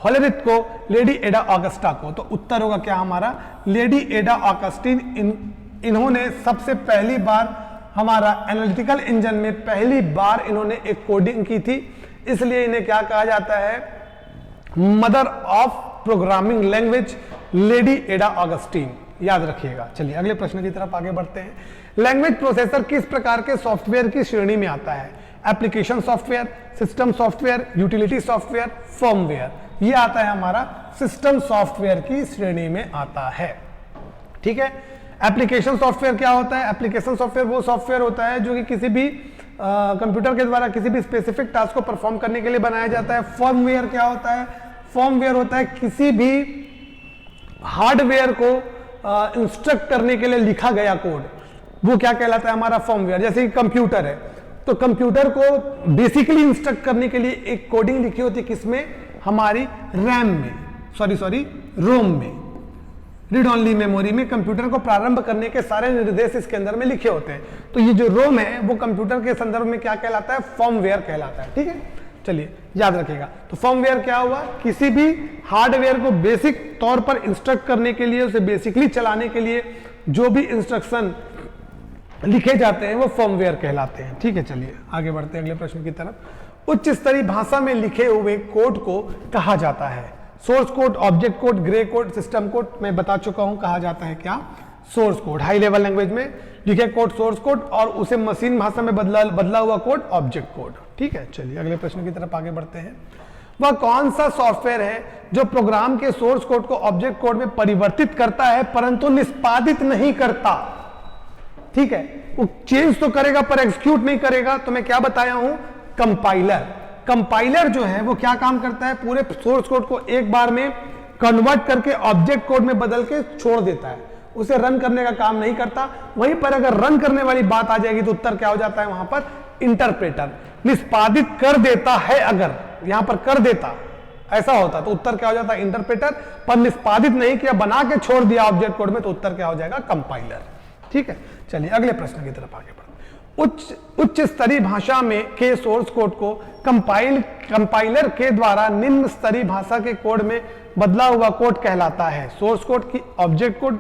होलेरिथ को, लेडी एडा ऑगस्टा को। तो उत्तर होगा क्या हमारा? लेडी एडा ऑगस्टीन। इन्होंने सबसे पहली बार हमारा एनालिटिकल इंजन में पहली बार इन्होंने एक कोडिंग की थी, इसलिए इन्हें क्या कहा जाता है? Mother of programming language, lady एडा ऑगस्टीन, याद रखिएगा। चलिए अगले प्रश्न की तरफ आगे बढ़ते हैं। लैंग्वेज प्रोसेसर किस प्रकार के सॉफ्टवेयर की श्रेणी में आता है? Application software, system software, utility software, firmware. ये आता है हमारा सिस्टम सॉफ्टवेयर की श्रेणी में आता है, ठीक है? एप्लीकेशन सॉफ्टवेयर क्या होता है? एप्लीकेशन सॉफ्टवेयर वो सॉफ्टवेयर होता है जो कि किसी भी कंप्यूटर के द्वारा किसी भी स्पेसिफिक टास्क को परफॉर्म करने के लिए बनाया जाता है। फर्मवेयर क्या होता है? फर्मवेयर होता है किसी भी हार्डवेयर को इंस्ट्रक्ट करने के लिए लिखा गया कोड, वो क्या कहलाता है? हमारा फर्मवेयर। जैसे कि कंप्यूटर है, तो कंप्यूटर को बेसिकली इंस्ट्रक्ट करने के लिए एक कोडिंग लिखी होती है किसमें? हमारी रैम में, रोम में, रीड ओनली मेमोरी में कंप्यूटर को प्रारंभ करने के सारे निर्देश इसके अंदर में लिखे होते हैं। तो ये जो रोम है वो कंप्यूटर के संदर्भ में क्या कहलाता है? फर्मवेयर कहलाता है, ठीक है? चलिए याद रखिएगा। तो फर्मवेयर क्या हुआ? किसी भी हार्डवेयर को बेसिक तौर पर इंस्ट्रक्ट करने के लिए, उसे बेसिकली चलाने के लिए जो भी इंस्ट्रक्शन लिखे जाते हैं वो फर्मवेयर कहलाते हैं, ठीक है? चलिए आगे बढ़ते हैं अगले प्रश्न की तरफ। उच्च स्तरीय भाषा में लिखे हुए कोड को कहा जाता है? Source code, object code, grey code, system code. मैं बता चुका हूं कहा जाता है क्या? Source code. High level language में लिखे कोड सोर्स कोड, और उसे मशीन भाषा में बदला हुआ कोड ऑब्जेक्ट कोड, ठीक है? चलिए अगले प्रश्न की तरफ आगे बढ़ते हैं। वह कौन सा सॉफ्टवेयर है जो प्रोग्राम के सोर्स कोड को ऑब्जेक्ट कोड में परिवर्तित करता है परंतु निष्पादित नहीं करता? ठीक है, वो चेंज तो करेगा पर एग्जीक्यूट नहीं करेगा। तो मैं क्या बताया हूं? कंपाइलर। कंपाइलर जो है वो क्या काम करता है? पूरे सोर्स कोड को एक बार में कन्वर्ट करके ऑब्जेक्ट कोड में बदल के छोड़ देता है, उसे रन करने का काम नहीं करता। वहीं पर अगर रन करने वाली बात आ जाएगी तो उत्तर क्या हो जाता है वहां पर? इंटरप्रेटर। निष्पादित कर देता है, अगर यहां पर कर देता ऐसा होता तो उत्तर क्या हो जाता है? इंटरप्रेटर। पर निष्पादित नहीं किया, बना के छोड़ दिया ऑब्जेक्ट कोड में, तो उत्तर क्या हो जाएगा? कंपाइलर, ठीक है? चलिए अगले प्रश्न की तरफ आगे बढ़ते हैं। उच्च स्तरीय भाषा में के सोर्स कोड को कंपाइलर के द्वारा निम्न स्तरीय भाषा के कोड में बदला हुआ कोड कहलाता है? सोर्स कोड की ऑब्जेक्ट कोड,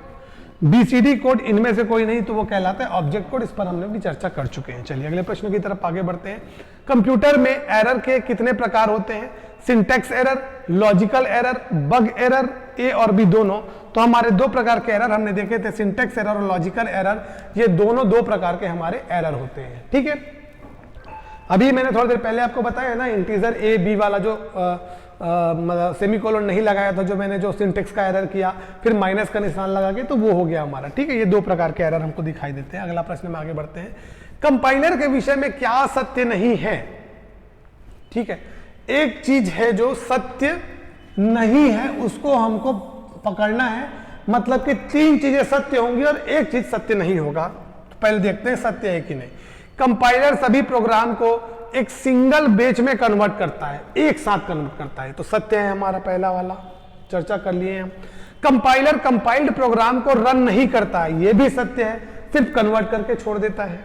बीसीडी कोड, इनमें से कोई नहीं तो वो कहलाता है ऑब्जेक्ट कोड। इस पर हमने भी चर्चा कर चुके हैं। चलिए अगले प्रश्न की तरफ आगे बढ़ते हैं। कंप्यूटर में एरर के कितने प्रकार होते हैं? Syntax error, logical error, bug error, A और बी दोनों। तो हमारे दो प्रकार के एरर हमने देखे थे, सिंटैक्स एरर और लॉजिकल एरर। ये दोनों दो प्रकार के हमारे एरर होते हैं, ठीक है? अभी मैंने थोड़ी देर पहले आपको बताया ना, इंटीजर ए बी वाला जो मतलब सेमीकोलन नहीं लगाया था, जो मैंने जो सिंटेक्स का एरर किया, फिर माइनस का निशान लगा के, तो वो हो गया हमारा। ठीक है, ये दो प्रकार के एरर हमको दिखाई देते हैं। अगला प्रश्न में आगे बढ़ते हैं। कंपाइलर के विषय में क्या सत्य नहीं है? ठीक है, एक चीज है जो सत्य नहीं है, उसको हमको पकड़ना है। मतलब कि तीन चीजें सत्य होंगी और एक चीज सत्य नहीं होगा। तो पहले देखते हैं सत्य है कि नहीं। कंपाइलर सभी प्रोग्राम को एक सिंगल बेच में कन्वर्ट करता है, एक साथ कन्वर्ट करता है, तो सत्य है हमारा पहला वाला, चर्चा कर लिए हम। कंपाइलर कंपाइल्ड प्रोग्राम को रन नहीं करता है, यह भी सत्य है, सिर्फ कन्वर्ट करके छोड़ देता है।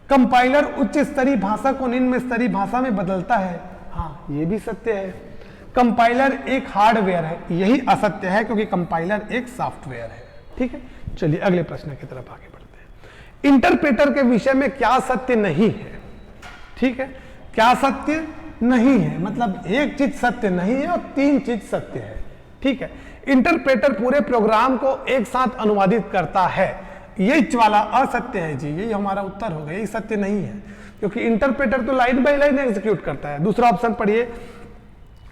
कंपाइलर उच्च स्तरीय भाषा को निम्न स्तरीय भाषा में बदलता है, हाँ ये भी सत्य है। कंपाइलर एक हार्डवेयर है, यही असत्य है, क्योंकि कंपाइलर एक सॉफ्टवेयर है। ठीक है, चलिए अगले प्रश्न की तरफ आगे बढ़ते हैं। इंटरप्रेटर के विषय में क्या सत्य नहीं है? ठीक है, क्या सत्य नहीं है, मतलब एक चीज सत्य नहीं है और तीन चीज सत्य है। ठीक है, इंटरप्रेटर पूरे प्रोग्राम को एक साथ अनुवादित करता है, यही वाला असत्य है जी, यही हमारा उत्तर होगा, यही सत्य नहीं है, क्योंकि इंटरप्रेटर तो लाइन बाय लाइन एग्जीक्यूट करता है। दूसरा ऑप्शन पढ़िए,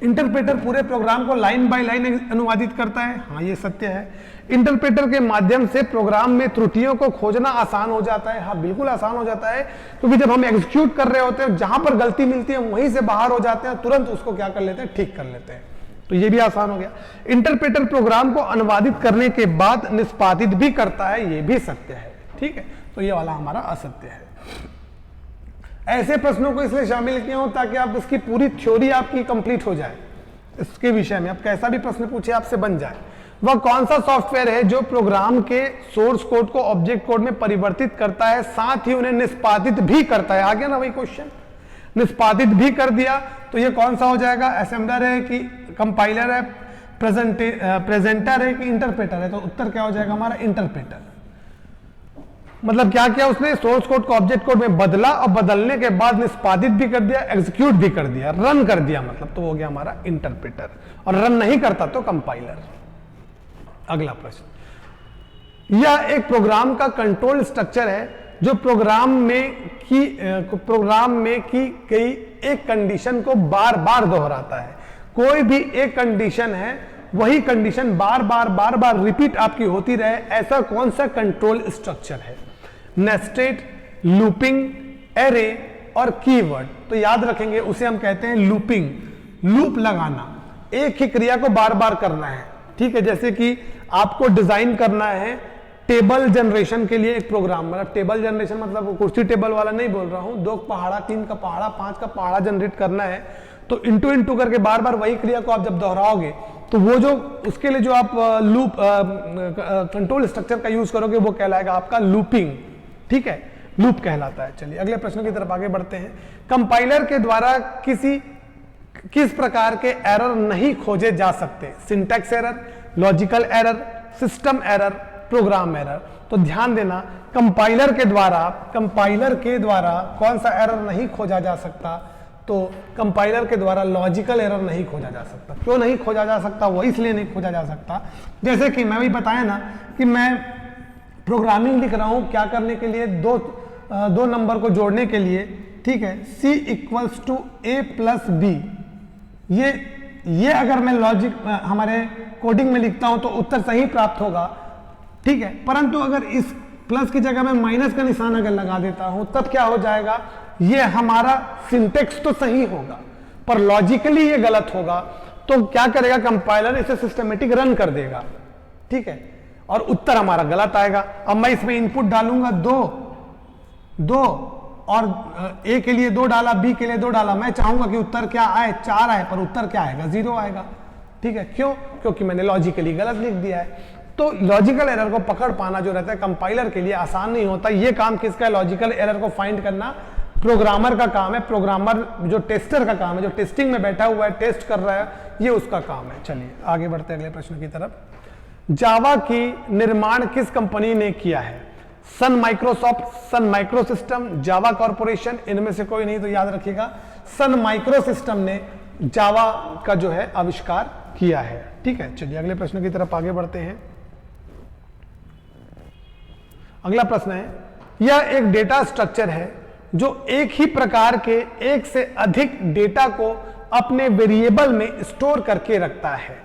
इंटरप्रेटर पूरे प्रोग्राम को लाइन बाय लाइन अनुवादित करता है, हाँ ये सत्य है। इंटरप्रेटर के माध्यम से प्रोग्राम में त्रुटियों को खोजना आसान हो जाता है, हाँ बिल्कुल आसान हो जाता है, क्योंकि जब हम एग्जीक्यूट कर रहे होते हैं, जहां पर गलती मिलती है वहीं से बाहर हो जाते हैं, तुरंत उसको क्या कर लेते हैं, ठीक कर लेते हैं, तो ये भी आसान हो गया। इंटरप्रेटर प्रोग्राम को अनुवादित करने के बाद निष्पादित भी करता है, ये भी सत्य है। ठीक है, तो ये वाला हमारा असत्य है। ऐसे प्रश्नों को इसलिए शामिल किया हूं ताकि आप इसकी पूरी थ्योरी आपकी कंप्लीट हो जाए, इसके विषय में आप कैसा भी प्रश्न पूछे आपसे बन जाए। वह कौन सा सॉफ्टवेयर है जो प्रोग्राम के सोर्स कोड को ऑब्जेक्ट कोड में परिवर्तित करता है, साथ ही उन्हें निष्पादित भी करता है? आ गया ना वही क्वेश्चन, निष्पादित भी कर दिया, तो ये कौन सा हो जाएगा? असेंबलर है कि कंपाइलर है, प्रेजेंटर है कि इंटरप्रेटर है? तो उत्तर क्या हो जाएगा हमारा? इंटरप्रेटर। मतलब क्या किया उसने, सोर्स कोड को ऑब्जेक्ट कोड में बदला और बदलने के बाद निष्पादित भी कर दिया, एग्जीक्यूट भी कर दिया, रन कर दिया, मतलब तो हो गया हमारा इंटरप्रेटर। और रन नहीं करता तो कंपाइलर। अगला प्रश्न, यह एक प्रोग्राम का कंट्रोल स्ट्रक्चर है जो प्रोग्राम में की गई एक कंडीशन को बार बार दोहराता है। कोई भी एक कंडीशन है, वही कंडीशन बार बार रिपीट आपकी होती रहे, ऐसा कौन सा कंट्रोल स्ट्रक्चर है? नेस्टेड, लूपिंग, एरे और कीवर्ड। तो याद रखेंगे उसे हम कहते हैं लूपिंग। लूप लगाना, एक ही क्रिया को बार बार करना है। ठीक है, जैसे कि आपको डिजाइन करना है टेबल जनरेशन के लिए एक प्रोग्राम, मतलब टेबल जनरेशन मतलब कुर्सी टेबल वाला नहीं बोल रहा हूं, 2 पहाड़ा, 3 का पहाड़ा, 5 का पहाड़ा जनरेट करना है, तो इंटू करके बार बार वही क्रिया को आप जब दोहराओगे तो वो जो उसके लिए जो आप लूप कंट्रोल स्ट्रक्चर का यूज करोगे वो कहलाएगा आपका लूपिंग। ठीक है, लूप कहलाता है। चलिए अगले प्रश्न की तरफ आगे बढ़ते हैं। कंपाइलर के द्वारा किस प्रकार के एरर नहीं खोजे जा सकते? Syntax error, logical error, system error, program error. तो ध्यान देना, कंपाइलर के द्वारा कौन सा एरर नहीं खोजा जा सकता? तो कंपाइलर के द्वारा लॉजिकल एरर नहीं खोजा जा सकता। क्यों नहीं खोजा जा सकता? वो इसलिए नहीं खोजा जा सकता, जैसे कि मैं भी बताया ना कि मैं प्रोग्रामिंग लिख रहा हूं क्या करने के लिए, दो नंबर को जोड़ने के लिए। ठीक है, C = A+B, ये अगर मैं लॉजिक हमारे कोडिंग में लिखता हूं तो उत्तर सही प्राप्त होगा। ठीक है, परंतु अगर इस प्लस की जगह में माइनस का निशान अगर लगा देता हूं तब क्या हो जाएगा? ये हमारा सिंटेक्स तो सही होगा पर लॉजिकली ये गलत होगा। तो क्या करेगा कंपाइलर? इसे सिस्टमेटिक रन कर देगा। ठीक है, और उत्तर हमारा गलत आएगा। अब मैं इसमें इनपुट डालूंगा 2 और A के लिए 2 डाला, B के लिए 2 डाला, मैं चाहूंगा कि उत्तर क्या आए? 4 आए, पर उत्तर क्या आएगा? 0 आएगा। ठीक है, क्यों? क्योंकि मैंने लॉजिकली गलत लिख दिया है। तो लॉजिकल एरर को पकड़ पाना जो रहता है कंपाइलर के लिए आसान नहीं होता। ये काम किसका है? लॉजिकल एरर को फाइंड करना प्रोग्रामर का काम है। प्रोग्रामर जो टेस्टर का काम है, जो टेस्टिंग में बैठा हुआ है, टेस्ट कर रहा है, ये उसका काम है। चलिए आगे बढ़ते हैं अगले प्रश्न की तरफ। जावा की निर्माण किस कंपनी ने किया है? सन माइक्रोसॉफ्ट, सन माइक्रो सिस्टम, जावा कॉर्पोरेशन, इनमें से कोई नहीं। तो याद रखिएगा सन माइक्रो सिस्टम ने जावा का जो है आविष्कार किया है। ठीक है, चलिए अगले प्रश्न की तरफ आगे बढ़ते हैं। अगला प्रश्न है, यह एक डेटा स्ट्रक्चर है जो एक ही प्रकार के एक से अधिक डेटा को अपने वेरिएबल में स्टोर करके रखता है।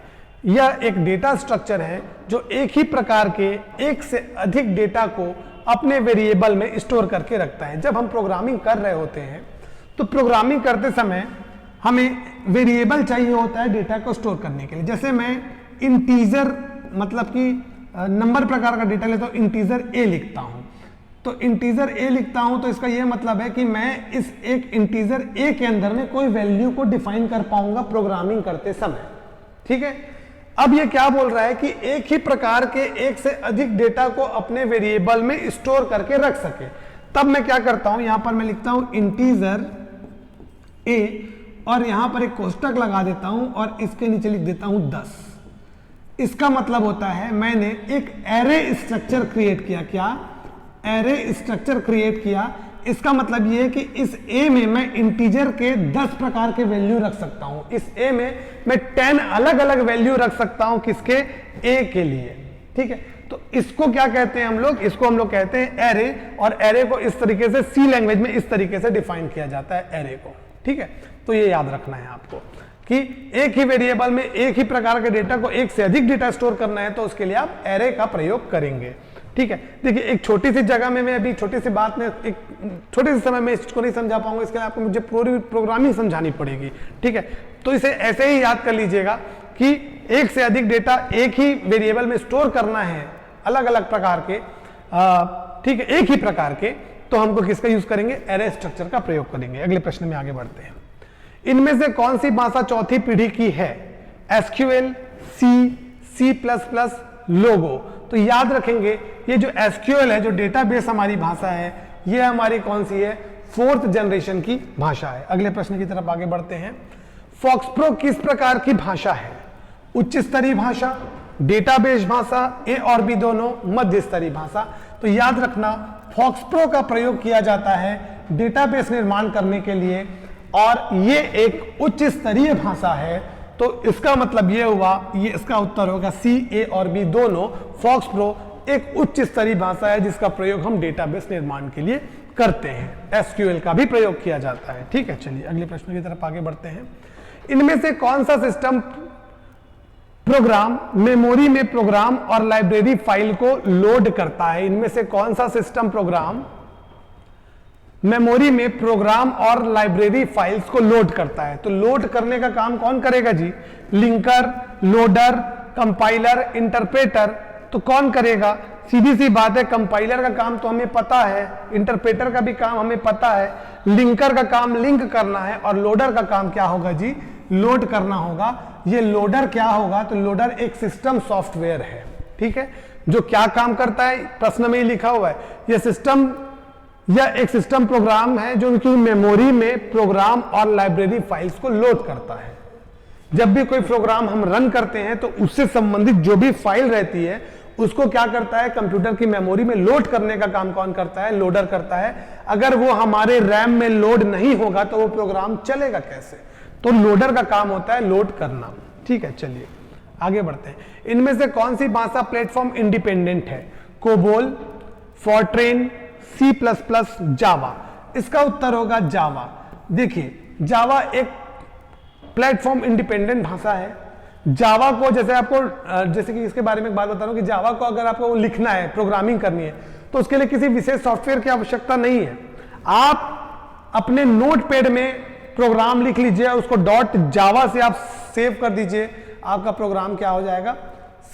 यह एक डेटा स्ट्रक्चर है जो एक ही प्रकार के एक से अधिक डेटा को अपने वेरिएबल में स्टोर करके रखता है। जब हम प्रोग्रामिंग कर रहे होते हैं तो प्रोग्रामिंग करते समय हमें वेरिएबल चाहिए होता है डेटा को स्टोर करने के लिए। जैसे मैं इंटीजर मतलब कि नंबर प्रकार का डेटा लेता हूं, इंटीजर ए लिखता हूं, तो इंटीजर ए लिखता हूं तो इसका यह मतलब है कि मैं इस एक इंटीजर ए के अंदर में कोई वैल्यू को डिफाइन कर पाऊंगा प्रोग्रामिंग करते समय। ठीक है, अब ये क्या बोल रहा है कि एक ही प्रकार के एक से अधिक डेटा को अपने वेरिएबल में स्टोर करके रख सके। तब मैं क्या करता हूं, यहां पर मैं लिखता हूं इंटीजर ए और यहां पर एक कोष्टक लगा देता हूं और इसके नीचे लिख देता हूं 10। इसका मतलब होता है मैंने एक एरे स्ट्रक्चर क्रिएट किया। क्या एरे स्ट्रक्चर क्रिएट किया? इसका मतलब यह है कि इस ए में मैं इंटीजर के 10 प्रकार के वैल्यू रख सकता हूं। इस ए में मैं 10 अलग अलग वैल्यू रख सकता हूं, किसके? ए के लिए। ठीक है, तो इसको क्या कहते हैं हम लोग? इसको हम लोग कहते हैं एरे, और एरे को इस तरीके से सी लैंग्वेज में इस तरीके से डिफाइन किया जाता है एरे को। ठीक है, तो ये याद रखना है आपको कि एक ही वेरिएबल में एक ही प्रकार के डेटा को एक से अधिक डेटा स्टोर करना है तो उसके लिए आप एरे का प्रयोग करेंगे। ठीक है, देखिए एक छोटी सी जगह में मैं अभी छोटी सी बात में एक छोटे से समय में इसको नहीं समझा पाऊंगा, इसके लिए आपको मुझे पूरी प्रोग्रामिंग समझानी पड़ेगी। ठीक है, तो इसे ऐसे ही याद कर लीजिएगा कि एक से अधिक डेटा एक ही वेरिएबल में स्टोर करना है अलग अलग प्रकार के, ठीक है, एक ही प्रकार के, तो हमको किसका यूज करेंगे? एरे स्ट्रक्चर का प्रयोग करेंगे। अगले प्रश्न में आगे बढ़ते हैं। इनमें से कौन सी भाषा चौथी पीढ़ी की है? एसक्यूएल, सी प्लस प्लस, लोगो। तो याद रखेंगे ये जो एसक्यूएल है, जो डेटाबेस हमारी भाषा है, ये हमारी कौन सी है? 4th जनरेशन की भाषा है। अगले प्रश्न की तरफ आगे बढ़ते हैं। फॉक्सप्रो किस प्रकार की भाषा है? उच्च स्तरीय भाषा, डेटाबेस भाषा, ए और बी दोनों, मध्य स्तरीय भाषा। तो याद रखना फॉक्सप्रो का प्रयोग किया जाता है डेटाबेस निर्माण करने के लिए, और ये एक उच्च स्तरीय भाषा है। तो इसका मतलब ये हुआ, ये इसका उत्तर होगा सी, ए और बी दोनों। फॉक्सप्रो एक उच्च स्तरीय भाषा है जिसका प्रयोग हम डेटाबेस निर्माण के लिए करते हैं। एसक्यूएल का भी प्रयोग किया जाता है। ठीक है, चलिए अगले प्रश्न की तरफ आगे बढ़ते हैं। इनमें से कौन सा सिस्टम प्रोग्राम मेमोरी में प्रोग्राम और लाइब्रेरी फाइल को लोड करता है? इनमें से कौन सा सिस्टम प्रोग्राम मेमोरी में प्रोग्राम और लाइब्रेरी फाइल्स को लोड करता है? तो लोड करने का काम कौन करेगा जी? Linker, loader, compiler, interpreter. तो कौन करेगा? सीधी सी बात है, कंपाइलर का काम तो हमें पता है, इंटरप्रेटर का भी काम हमें पता है, लिंकर का काम लिंक करना है, और लोडर का काम क्या होगा जी? लोड करना होगा। ये लोडर क्या होगा? तो लोडर एक सिस्टम सॉफ्टवेयर है। ठीक है, जो क्या काम करता है? प्रश्न में ही लिखा हुआ है, यह सिस्टम या एक सिस्टम प्रोग्राम है जो उनकी मेमोरी में प्रोग्राम और लाइब्रेरी फाइल्स को लोड करता है। जब भी कोई प्रोग्राम हम रन करते हैं तो उससे संबंधित जो भी फाइल रहती है उसको क्या करता है? कंप्यूटर की मेमोरी में लोड करने का काम कौन करता है? लोडर करता है। अगर वो हमारे रैम में लोड नहीं होगा तो वो प्रोग्राम चलेगा कैसे? तो लोडर का काम होता है लोड करना। ठीक है, चलिए आगे बढ़ते हैं। इनमें से कौन सी भाषा प्लेटफॉर्म इंडिपेंडेंट है? COBOL, Fortran, C plus plus, Java. इसका उत्तर होगा जावा। देखिए जावा एक प्लेटफॉर्म इंडिपेंडेंट भाषा है। जावा को जैसे कि इसके बारे में एक बात बता रहा हूं कि जावा को अगर आपको लिखना है, प्रोग्रामिंग करनी है, तो उसके लिए किसी विशेष सॉफ्टवेयर की आवश्यकता नहीं है। आप अपने नोटपैड में प्रोग्राम लिख लीजिए, उसको डॉट जावा से आप सेव कर दीजिए, आपका प्रोग्राम क्या हो जाएगा?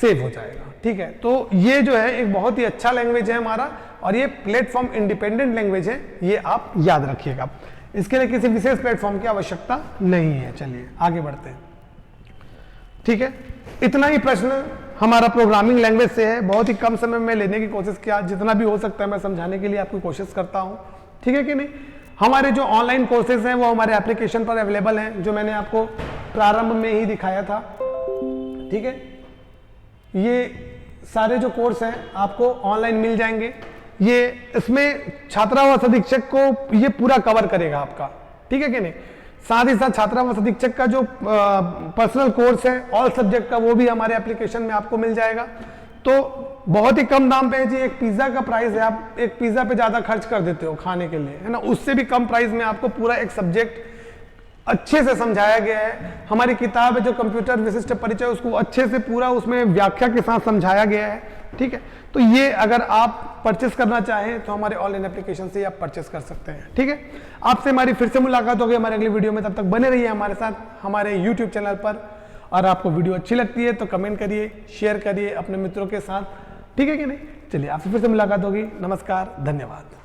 सेव हो जाएगा। ठीक है, तो ये जो है एक बहुत ही अच्छा लैंग्वेज है हमारा, और ये प्लेटफॉर्म इंडिपेंडेंट लैंग्वेज है, ये आप याद रखिएगा। इसके लिए किसी विशेष प्लेटफॉर्म की आवश्यकता नहीं है। चलिए आगे बढ़ते हैं। ठीक है, इतना ही प्रश्न हमारा प्रोग्रामिंग लैंग्वेज से है। बहुत ही कम समय में लेने की कोशिश किया, जितना भी हो सकता है मैं समझाने के लिए आपकी कोशिश करता हूं। ठीक है कि नहीं? हमारे जो ऑनलाइन कोर्सेज हैं वो हमारे एप्लीकेशन पर अवेलेबल हैं, जो मैंने आपको प्रारंभ में ही दिखाया था। ठीक है, ये सारे जो कोर्स हैं आपको ऑनलाइन मिल जाएंगे। ये इसमें छात्रावास अधीक्षक को ये पूरा कवर करेगा आपका। ठीक है कि नहीं? साथ ही साथ छात्रावास अधीक्षक का जो पर्सनल कोर्स है ऑल सब्जेक्ट का, वो भी हमारे एप्लीकेशन में आपको मिल जाएगा। तो बहुत ही कम दाम पे है जी। एक पिज्जा का प्राइस है, आप एक पिज्जा पे ज्यादा खर्च कर देते हो खाने के लिए, है ना, उससे भी कम प्राइस में आपको पूरा एक सब्जेक्ट अच्छे से समझाया गया है। हमारी किताब है जो कंप्यूटर विशिष्ट परिचय, उसको अच्छे से पूरा उसमें व्याख्या के साथ समझाया गया है। ठीक है, तो ये अगर आप परचेस करना चाहें तो हमारे ऑनलाइन एप्लीकेशन से आप परचेस कर सकते हैं। ठीक है, आपसे हमारी फिर से मुलाकात होगी हमारे अगली वीडियो में। तब तक बने रहिए हमारे साथ हमारे यूट्यूब चैनल पर। और आपको वीडियो अच्छी लगती है तो कमेंट करिए, शेयर करिए अपने मित्रों के साथ। ठीक है कि नहीं? चलिए आपसे फिर से मुलाकात होगी। नमस्कार, धन्यवाद।